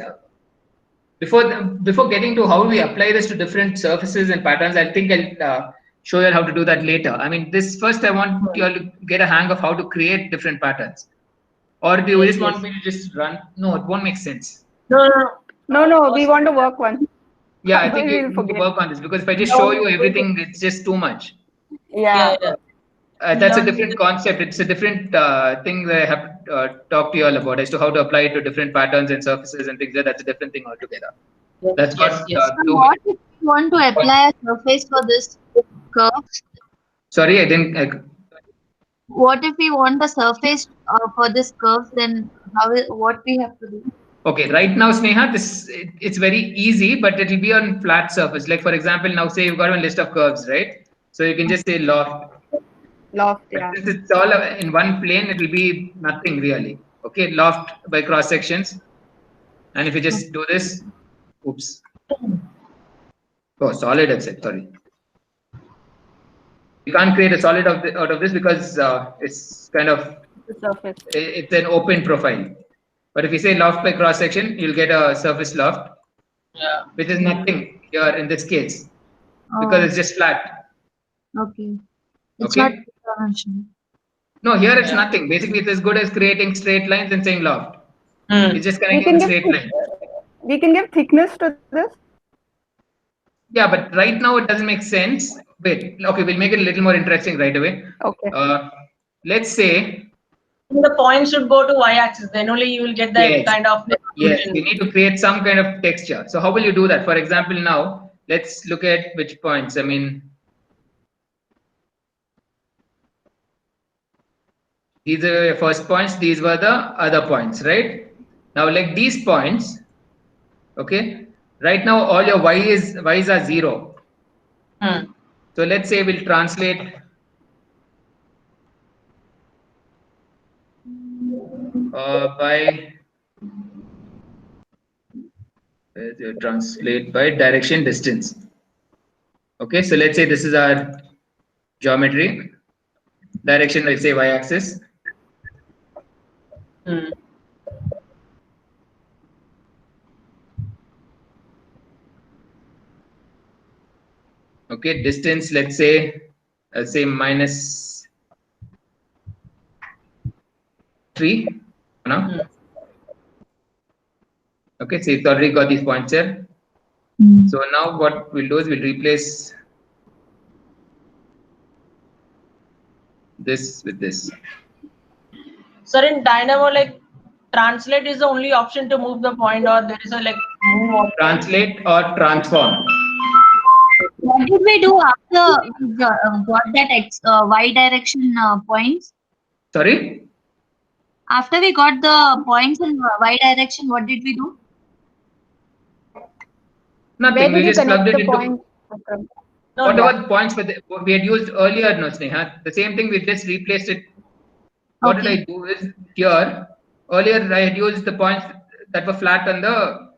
before getting to how we apply this to different surfaces and patterns, I think I'll show you how to do that later. I mean, this first I want you all to get a hang of how to create different patterns. Or do you just want me to just run? No, it won't make sense. No. We want to work one. Yeah, I think we need to work on this because if I just show you everything, it's just too much. Yeah. That's a different concept. It's a different thing that I have to talk to you all about as to how to apply it to different patterns and surfaces and things. That's a different thing altogether. That's got what if you want to apply a surface for this curve? Sorry, I didn't. What if we want a surface for this curve? Then what we have to do? Okay, right now, Sneha, it's very easy, but it will be on flat surface. Like for example, now say you've got a list of curves, right? So you can just say loft. Loft, yeah. Since it's all in one plane, it will be nothing really. Okay, loft by cross sections. And if you just do this, oops. Oh, solid, I've said, sorry. You can't create a solid out of this because it's kind of, it's an open profile. But if you say loft by cross section, you'll get a surface loft, which is nothing here in this case because it's just flat. Okay. It's not two-dimensional. No, here it's nothing. Basically, it's as good as creating straight lines and saying loft. It's just connecting the straight line. We can give thickness to this. Yeah, but right now it doesn't make sense. Wait, okay, we'll make it a little more interesting right away. Okay. Let's say the point should go to y-axis. Then only you will get that kind of. Yes, we need to create some kind of texture. So how will you do that? For example, now let's look at which points. I mean, These are your first points. These were the other points, right? Now, like these points, okay. Right now, all your y's are 0. So let's say we'll translate by direction distance. Okay, so let's say this is our geometry. Direction, let's say y-axis. Okay, distance, let's say minus 3. No? Okay, so it's already got these points here. So now what we'll do is we'll replace this with this. Sir, in Dynamo, like translate is the only option to move the point, or there is a like move option? Translate or transform. What did we do after we got that y direction points? Sorry? After we got the points in y direction, what did we do? Nothing. Where We did you just plugged connect it the into point? whatever points we had used earlier, no, Sneha. The same thing, we just replaced it. What did I do is here, earlier I had used the points that were flat on the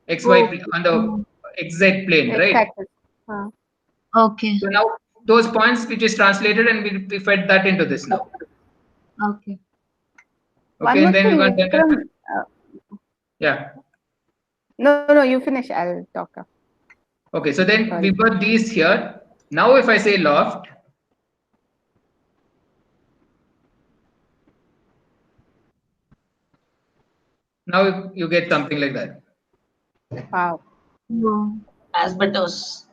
XY, on the XZ plane, right? Okay. So now those points we just translated and we fed that into this now. Okay. Okay, and then we got Vikram, yeah. No, you finish. I'll talk. Okay, so then we've got these here. Now if I say loft, now you get something like that. Wow. Asbestos.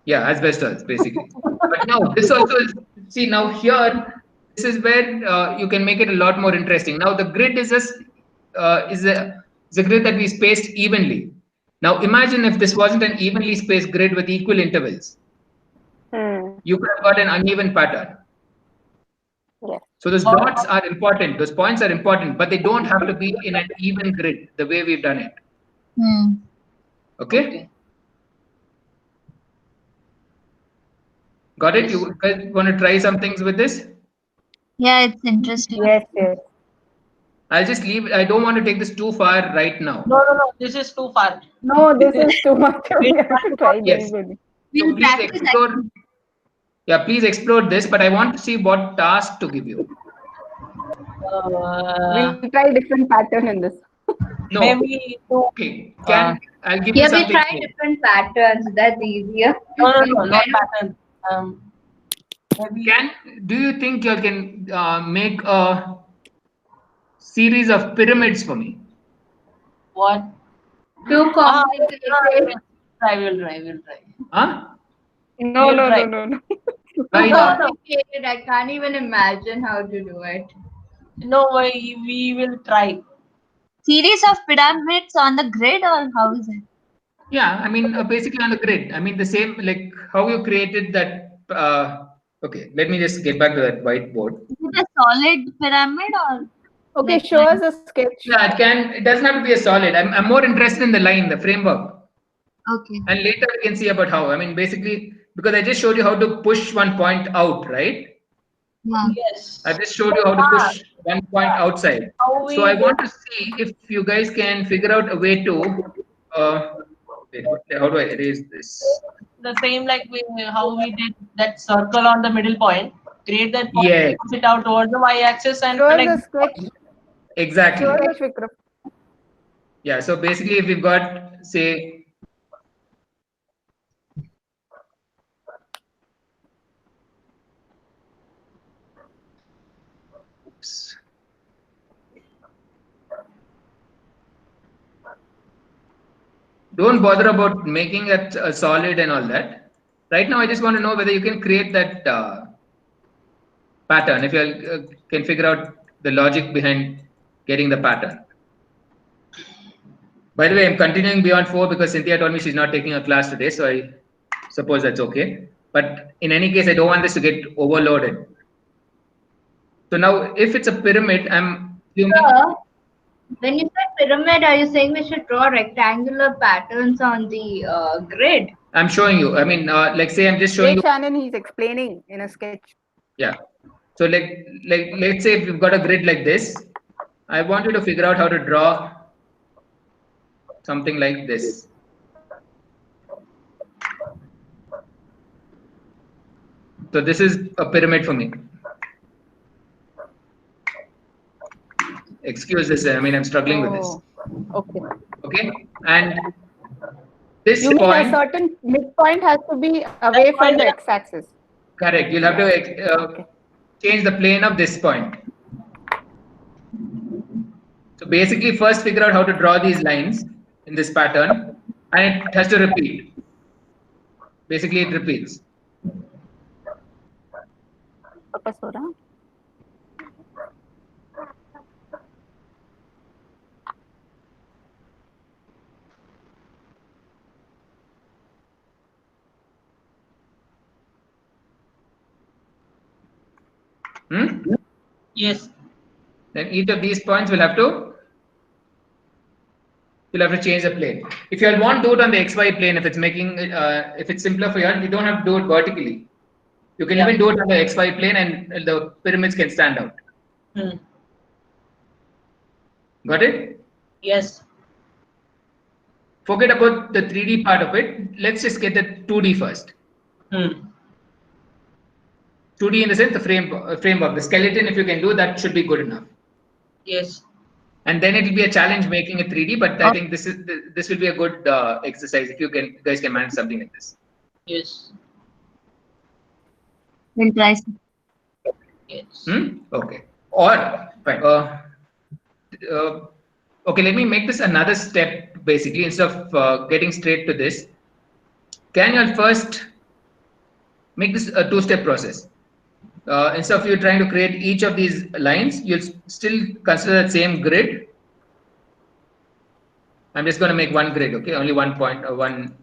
Yeah, asbestos basically. But now this also is, see now here, this is where you can make it a lot more interesting. Now the grid is a grid that we spaced evenly. Now imagine if this wasn't an evenly spaced grid with equal intervals. You could have got an uneven pattern. Yes. So those dots are important, those points are important, but they don't have to be in an even grid the way we've done it. Okay? Got it? You guys want to try some things with this? Yeah, it's interesting. Yes. I'll just leave. I don't want to take this too far right now. No. This is too far. No, this is too much. We have to try Yes. very So please explore. Yeah, please explore this, but I want to see what task to give you. We'll try different pattern in this. No. Maybe Okay. I'll give you something. we try different patterns. That's easier. no, not pattern. Maybe. Do you think you can make a series of pyramids for me? What? Too complicated. We'll try. Huh? No. Why not? Complicated. I can't even imagine how to do it. No, we will try. Series of pyramids on the grid, or how is it? Yeah, I mean, basically on the grid. I mean, the same, like how you created that. Okay, let me just get back to that whiteboard. Is it a solid pyramid or? Okay, show us a sketch. Yeah, it doesn't have to be a solid. I'm more interested in the line, the framework. Okay. And later we can see about how. I mean, basically, because I just showed you how to push one point out, right? Yeah. Yes. I just showed you how to push one point outside. So I want to see if you guys can figure out a way to. Wait, how do I erase this? The same like how we did that circle on the middle point. Create that point, Yes. push it out towards the y-axis and Show us connect. a sketch. Exactly. Show us Vikram. Yeah. So basically, if we've got, say, oops. Don't bother about making it a solid and all that. Right now, I just want to know whether you can create that pattern. If you can figure out the logic behind getting the pattern. By the way, I'm continuing beyond 4 because Cynthia told me she's not taking a class today, so I suppose that's okay. But in any case, I don't want this to get overloaded. So now if it's a pyramid, I'm assuming. Sir, when you said pyramid, are you saying we should draw rectangular patterns on the grid? I'm showing you. I mean, like say I'm just showing Hey, you. Shannon, he's explaining in a sketch. Yeah. So like let's say if you've got a grid like this, I want you to figure out how to draw something like this. So this is a pyramid for me. Excuse this. I mean, I'm struggling with this. Okay. Okay. And this You mean point. a certain midpoint has to be away from the x-axis? Correct. You'll have to change the plane of this point. So basically, first figure out how to draw these lines in this pattern, and it has to repeat. Basically, it repeats. Yes. Then each of these points will have to. You'll have to change the plane. If you want to do it on the XY plane, if it's making if it's simpler for you, you don't have to do it vertically. You can even do it on the XY plane, and the pyramids can stand out. Got it? Yes. Forget about the 3D part of it. Let's just get the 2D first. 2D in the sense the framework, the skeleton. If you can do that, should be good enough. Yes. And then it will be a challenge making it 3D. But I think this will be a good exercise if you guys can manage something like this. Yes. We'll try. Yes. Okay. Or fine. Okay, let me make this another step. Basically, instead of getting straight to this, can you first make this a two-step process? Instead of you trying to create each of these lines, you'll still consider that same grid. I'm just going to make one grid, okay? Only one point or one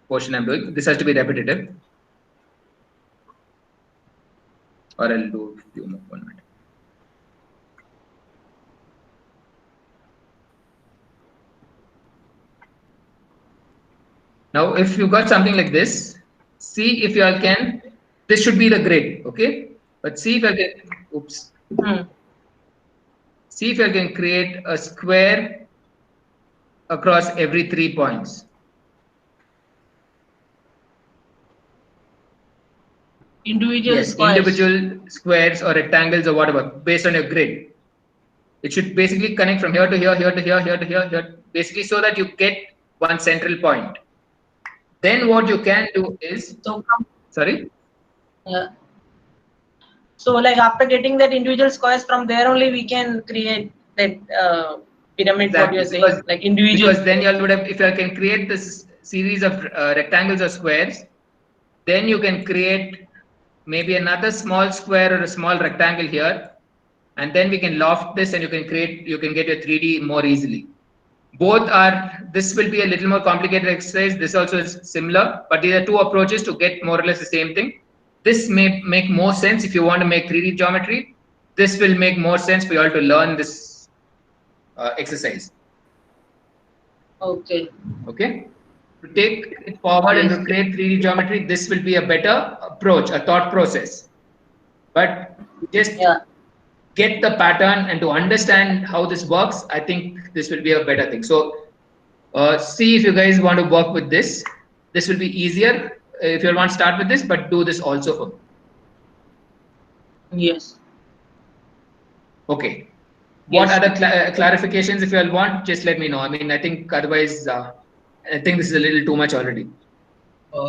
portion I'm doing. This has to be repetitive. Or I'll do a few more. 1 minute. Now, if you got something like this, see if you all can. This should be the grid, okay? But see if I can. Oops. See if I can create a square across every 3 points. Individual squares or rectangles or whatever based on your grid. It should basically connect from here to here, here to here, here to here, here, basically so that you get one central point. Then what you can do is sorry. Yeah. So like after getting that individual squares, from there only we can create that pyramid. Exactly. What you're saying, like individual. Because then you would have, if you can create this series of rectangles or squares, then you can create maybe another small square or a small rectangle here, and then we can loft this, and you can get your 3D more easily. Both are. This will be a little more complicated exercise. This also is similar, but these are two approaches to get more or less the same thing. This may make more sense if you want to make 3D geometry. This will make more sense for you all to learn this exercise. Okay. Okay. To take it forward and to create 3D geometry, this will be a better approach, a thought process. But just get the pattern and to understand how this works, I think this will be a better thing. So see if you guys want to work with this. This will be easier if you want to start with this, but do this also for me. Yes. Okay. What other clarifications, if you all want, just let me know. I mean, I think otherwise, I think this is a little too much already.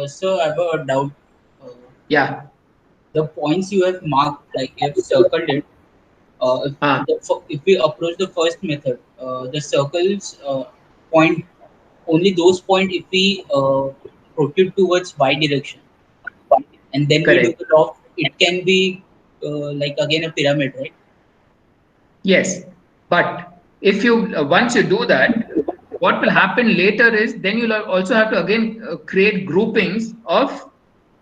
So I have a doubt. Yeah. The points you have marked, like you have circled it. If we approach the first method, the circles point only those points if we protrude towards y direction, and then we do the loft. It can be like again a pyramid, right? Yes, but if you once you do that, what will happen later is then you'll also have to again create groupings of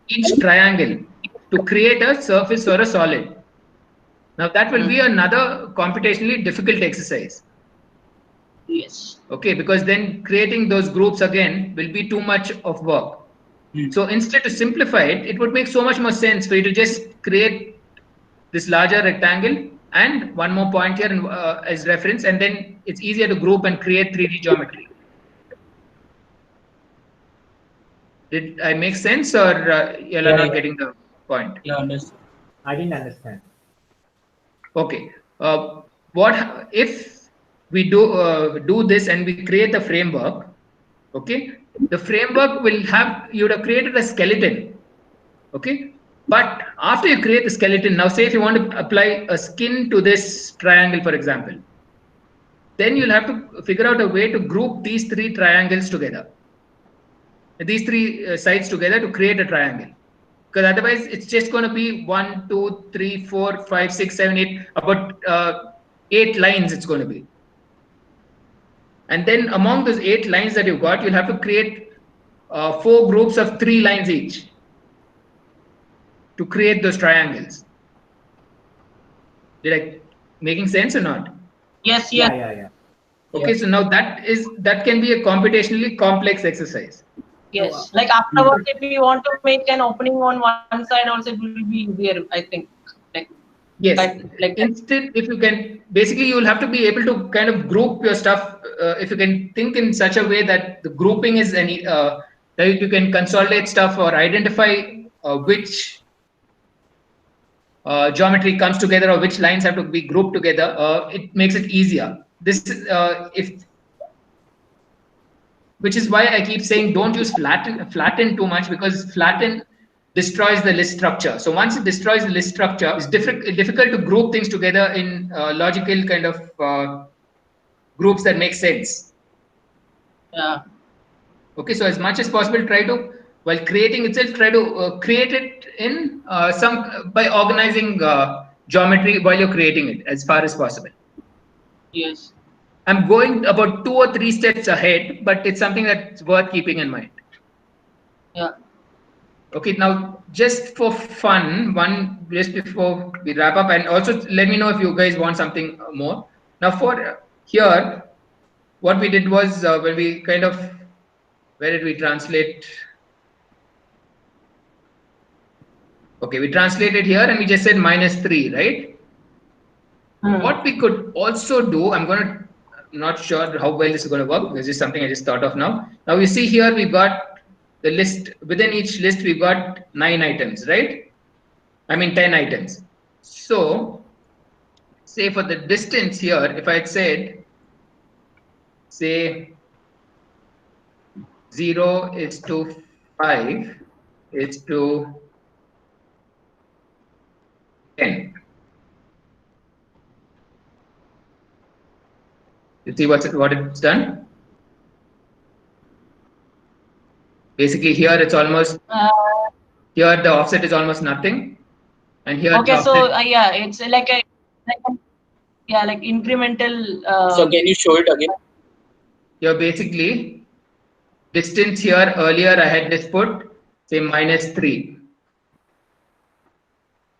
each triangle to create a surface or a solid. Now that will be another computationally difficult exercise. Yes. Okay, because then creating those groups again will be too much of work. So instead, to simplify it, it would make so much more sense for you to just create this larger rectangle and one more point here as reference, and then it's easier to group and create 3D geometry. Did I make sense, or you're not getting the point? Yeah, understood. I didn't understand. Okay. What if we do this and we create a framework? Okay, the framework will have, you would have created a skeleton. Okay, but after you create the skeleton, now say if you want to apply a skin to this triangle, for example, then you'll have to figure out a way to group these three triangles together, these three sides together to create a triangle. Because otherwise, it's just going to be 1, 2, 3, 4, 5, 6, 7, 8, about 8 lines. It's going to be. And then among those 8 lines that you've got, you'll have to create 4 groups of 3 lines each to create those triangles. Did I making sense or not? Yes. Yeah. Okay, so now that can be a computationally complex exercise. Yes. Like afterwards, if you want to make an opening on one side, also it will be easier, I think. Yes. Instead, if you can, basically, you will have to be able to kind of group your stuff. If you can think in such a way that the grouping is any, that you can consolidate stuff or identify which geometry comes together or which lines have to be grouped together, it makes it easier. This which is why I keep saying don't use flatten too much, because flatten destroys the list structure. So once it destroys the list structure, it's difficult to group things together in logical kind of groups that make sense. Yeah. Okay, so as much as possible, try to, while creating itself, try to create it in by organizing geometry while you're creating it as far as possible. Yes. I'm going about 2 or 3 steps ahead, but it's something that's worth keeping in mind. Yeah. Okay, now just for fun, just before we wrap up, and also let me know if you guys want something more. Now for here, what we did was when we kind of, where did we translate? Okay, we translated here and we just said -3, right? What we could also do, I'm not sure how well this is going to work. This is something I just thought of now. Now you see here, we've got the list. Within each list, we've got 9 items, right? I mean 10 items. So say for the distance here, if I had said, say 0 is to 5 is to 10. You see what it's done? Basically here it's almost, here the offset is almost nothing. And here okay, so yeah, it's like incremental. So can you show it again? Here basically distance here, earlier I had just put say -3,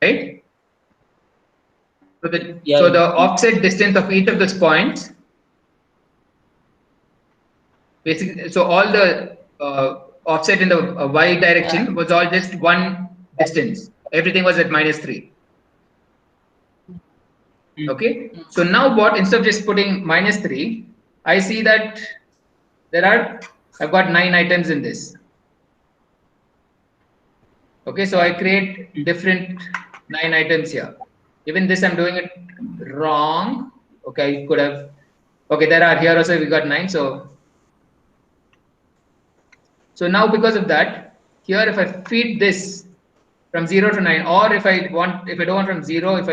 right? So the offset distance of each of those points, basically, so all the offset in the y direction was all just one distance. Everything was at -3. Okay, so now what, instead of just putting -3, I see that I've got 9 items in this. Okay, so I create different 9 items here. Even this I'm doing it wrong. Okay, I could have, okay, there are here also we got 9. So now because of that, here if I feed this from 0 to 9, or if I don't want from 0, if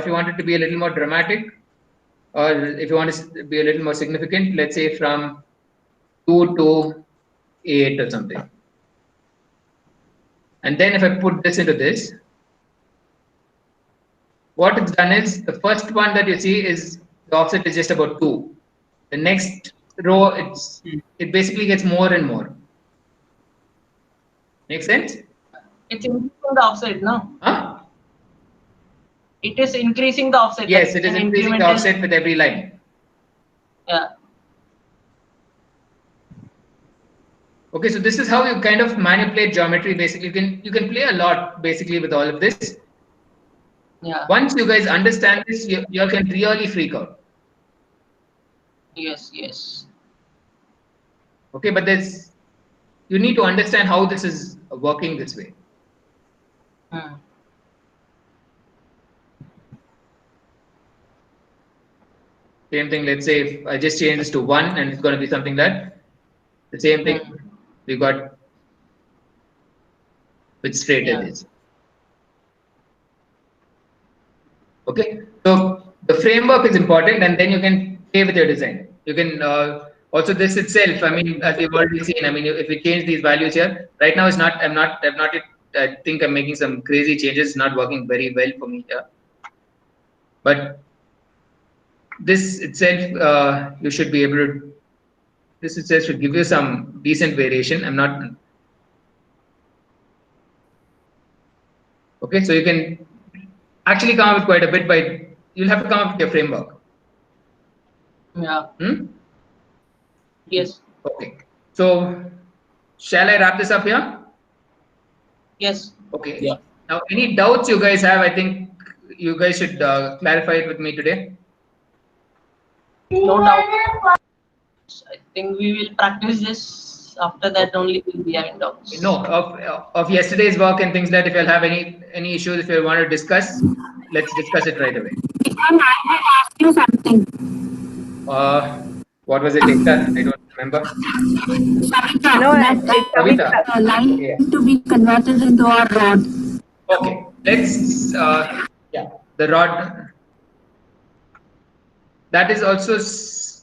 you want it to be a little more dramatic, or if you want to be a little more significant, let's say from 2 to 8 or something. And then if I put this into this, what it's done is, the first one that you see is the offset is just about 2. The next row, it basically gets more and more. Make sense? It's increasing the offset, no? Huh? it is increasing the offset. Yes, like it is an increasing the incremental- offset with every line. Yeah. Okay, so this is how you kind of manipulate geometry. Basically, you can play a lot basically with all of this. Yeah. Once you guys understand this, you can really freak out. Yes. Yes. Okay, but you need to understand how this is working this way. Hmm. Same thing, let's say if I just change this to 1 and it's going to be something that the same thing we got with straight edges. Okay, so the framework is important, and then you can play with your design. You can also this itself. I mean, as you've already seen, I mean, if we change these values here, right now it's not. I've not. I think I'm making some crazy changes. It's not working very well for me here. But this itself, you should be able to. This itself should give you some decent variation. I'm not. Okay, so you can actually come up with quite a bit, but you'll have to come up with your framework. Yeah. Yes. Okay. So, shall I wrap this up here? Yes. Okay. Yeah. Now, any doubts you guys have, I think you guys should clarify it with me today. No doubt. I think we will practice this. After that, only we'll be having doubts. No, of yesterday's work and things that if you'll have any issues, if you want to discuss, let's discuss it right away. I might ask you something. What was it, Ekta? I don't remember. Savita, No, that it's Savita. line Yeah. to be converted into a rod. Okay, let's yeah, the rod. That is also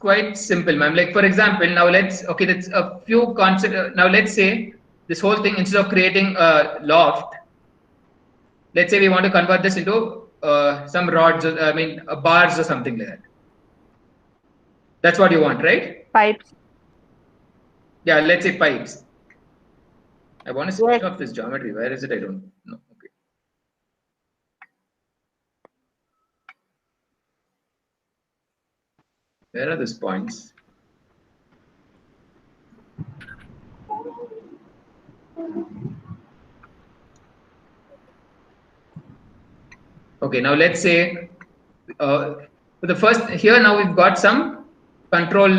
quite simple, ma'am. Like for example, now let's that's a few concept. Now let's say this whole thing, instead of creating a loft, let's say we want to convert this into some rods. I mean, bars or something like that. That's what you want, right? Pipes. Yeah, let's say pipes. I want to switch Yes. off this geometry. Where is it? I don't know. Okay. Where are these points? Okay, now let's say for the first here now we've got some control,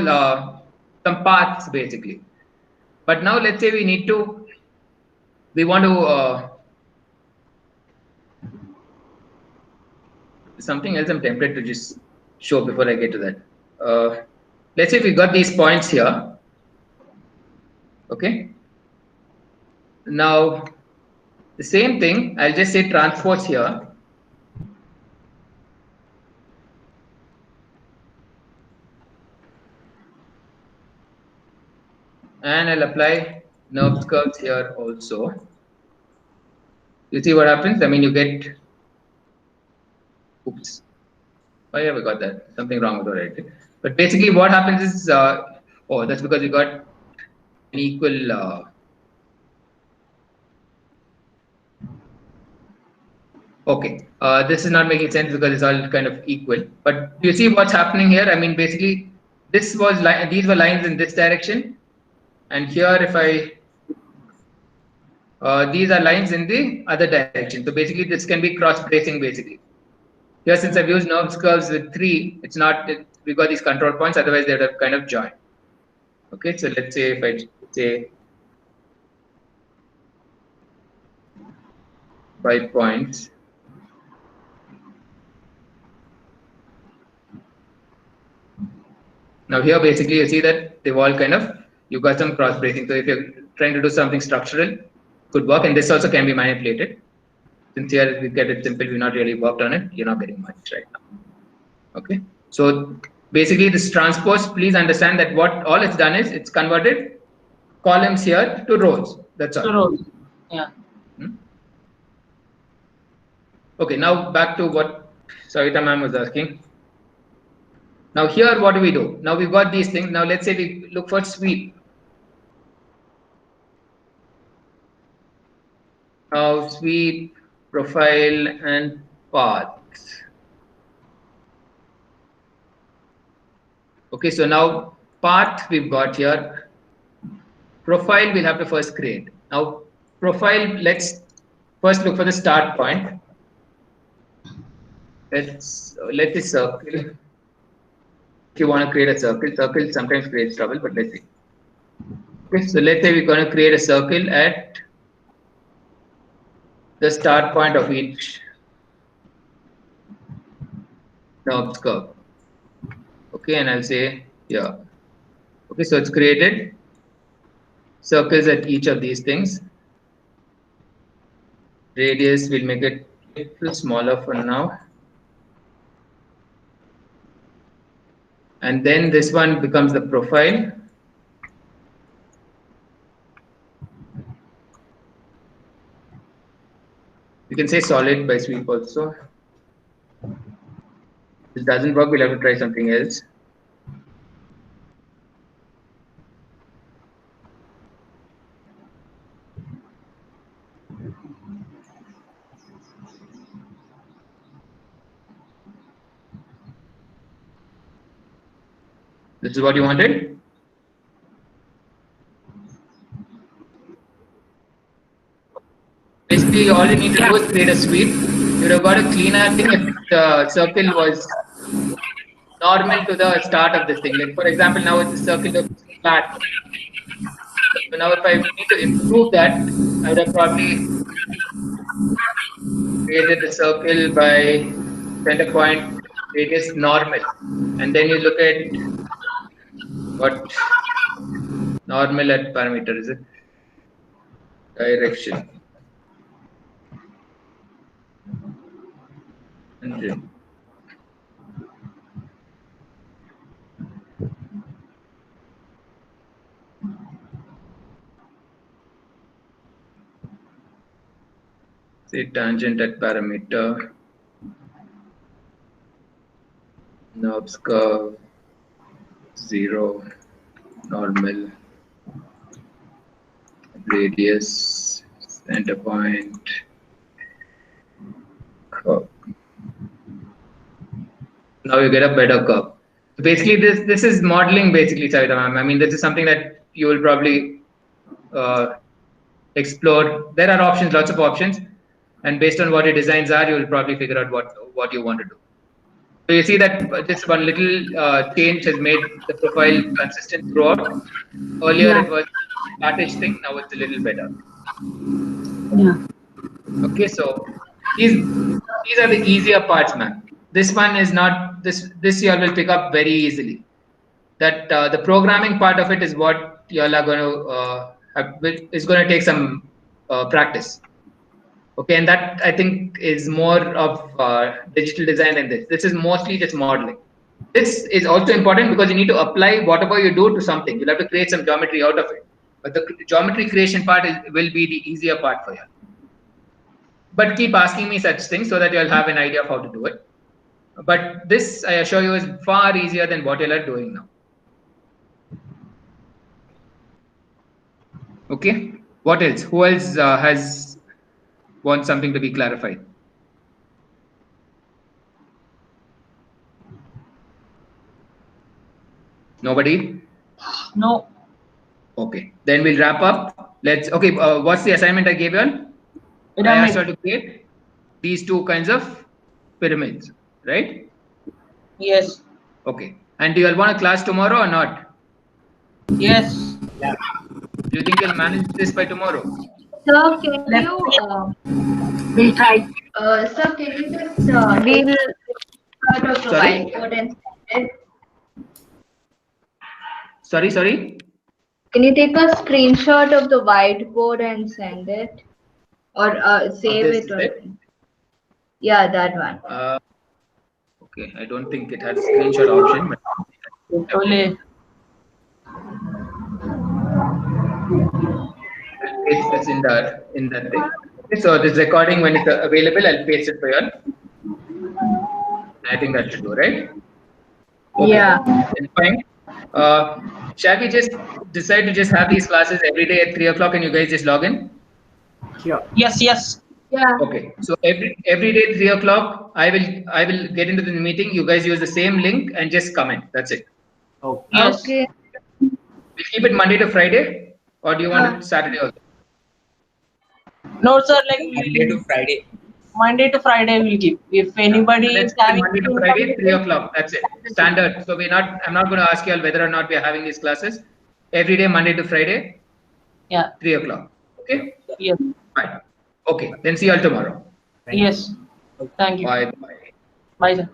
some paths basically. But now let's say we want to something else I'm tempted to just show before I get to that. Let's say we got these points here. Okay. Now the same thing, I'll just say transpose here. And I'll apply nerve curves here also. You see what happens? I mean, you get, oops, why have I got that? Something wrong with the writing. But basically what happens is, oh, that's because you got an equal, okay, this is not making sense because it's all kind of equal. But you see what's happening here? I mean, basically, these were lines in this direction. And here, if I, these are lines in the other direction. So basically, this can be cross bracing basically. Here, since I've used nerve curves with 3, it's not, we got these control points, otherwise they would have kind of joined. Okay, so let's say if I say 5 points. Now here basically you see that they've all kind of, you got some cross bracing. So if you're trying to do something structural, could work, and this also can be manipulated. Since here we get it simple, we've not really worked on it, you're not getting much right now. Okay, so basically this transpose, please understand that what all it's done is it's converted columns here to rows. That's all. To rows. Yeah. Okay, now back to what Savita ma'am was asking. Now here, what do? Now we've got these things. Now let's say we look for sweep. Now sweep, profile, and path. Okay, so now path we've got here. Profile we'll have to first create. Now profile, let's first look for the start point. Let this circle. If you want to create a circle sometimes creates trouble, but let's see. Okay, so let's say we're going to create a circle at the start point of each knobs curve. Okay, and I'll say yeah. Okay, so it's created circles at each of these things. Radius, we'll make it a little smaller for now. And then this one becomes the profile. You can say solid by sweep also. If this doesn't work, we'll have to try something else. This is what you wanted? Basically, all you need to do is create a sweep. You would have got a cleaner thing if the circle was normal to the start of this thing. Like for example, now it's a circle of flat. So now if I need to improve that, I would have probably created the circle by center point radius normal. And then you look at what normal at parameter is it? Direction. 100. Say tangent at parameter. Knobs curve 0, normal, radius, center point, curve. Now you get a better curve. So basically, this is modeling. Basically, Savita ma'am. I mean, this is something that you will probably explore. There are options, lots of options, and based on what your designs are, you will probably figure out what you want to do. So you see that this one little change has made the profile consistent throughout. Earlier it was flattish thing, now it's a little better. Yeah. Okay, so these are the easier parts, man. This one is not this you all will pick up very easily. That the programming part of it is what you all are going to is going to take some practice. Okay, and that I think is more of digital design than this. This is mostly just modeling. This is also important because you need to apply whatever you do to something. You'll have to create some geometry out of it. But the geometry creation part will be the easier part for you. But keep asking me such things so that you'll have an idea of how to do it. But this, I assure you, is far easier than what you're doing now. Okay, what else? Who else wants something to be clarified? Nobody? No. Okay, then we'll wrap up. Okay, what's the assignment I gave you all? I asked you to create these two kinds of pyramids, right? Yes. Okay, and do you all want a class tomorrow or not? Yes. Yeah. Do you think you'll manage this by tomorrow? Sir, can you? We'll try. Sir, can you just We'll of the whiteboard and send it? Sorry. Can you take a screenshot of the whiteboard and send it, or save it? Or yeah, that one. Okay, I don't think it has a screenshot option, but Only. I'll paste this in that thing. Okay, so this recording, when it's available, I'll paste it for you. I think that should do, right? Okay. Yeah. Then fine. Shall we just decide to just have these classes every day at 3 o'clock and you guys just log in? Sure. Yes. Yeah. Okay. So every day 3 o'clock, I will get into the meeting. You guys use the same link and just comment. That's it. Okay. Yes. Okay. We keep it Monday to Friday, or do you want it Saturday also? No, sir. Like Monday to Friday. Monday to Friday we'll keep. If anybody Let's is keep it having Monday to Friday, 3 o'clock. That's it. Standard. So I'm not going to ask you all whether or not we are having these classes. Every day, Monday to Friday, yeah. 3 o'clock. Okay? Yes. Fine. Okay. Then see you all tomorrow. Yes. Thank you. Bye. Bye. Bye, sir.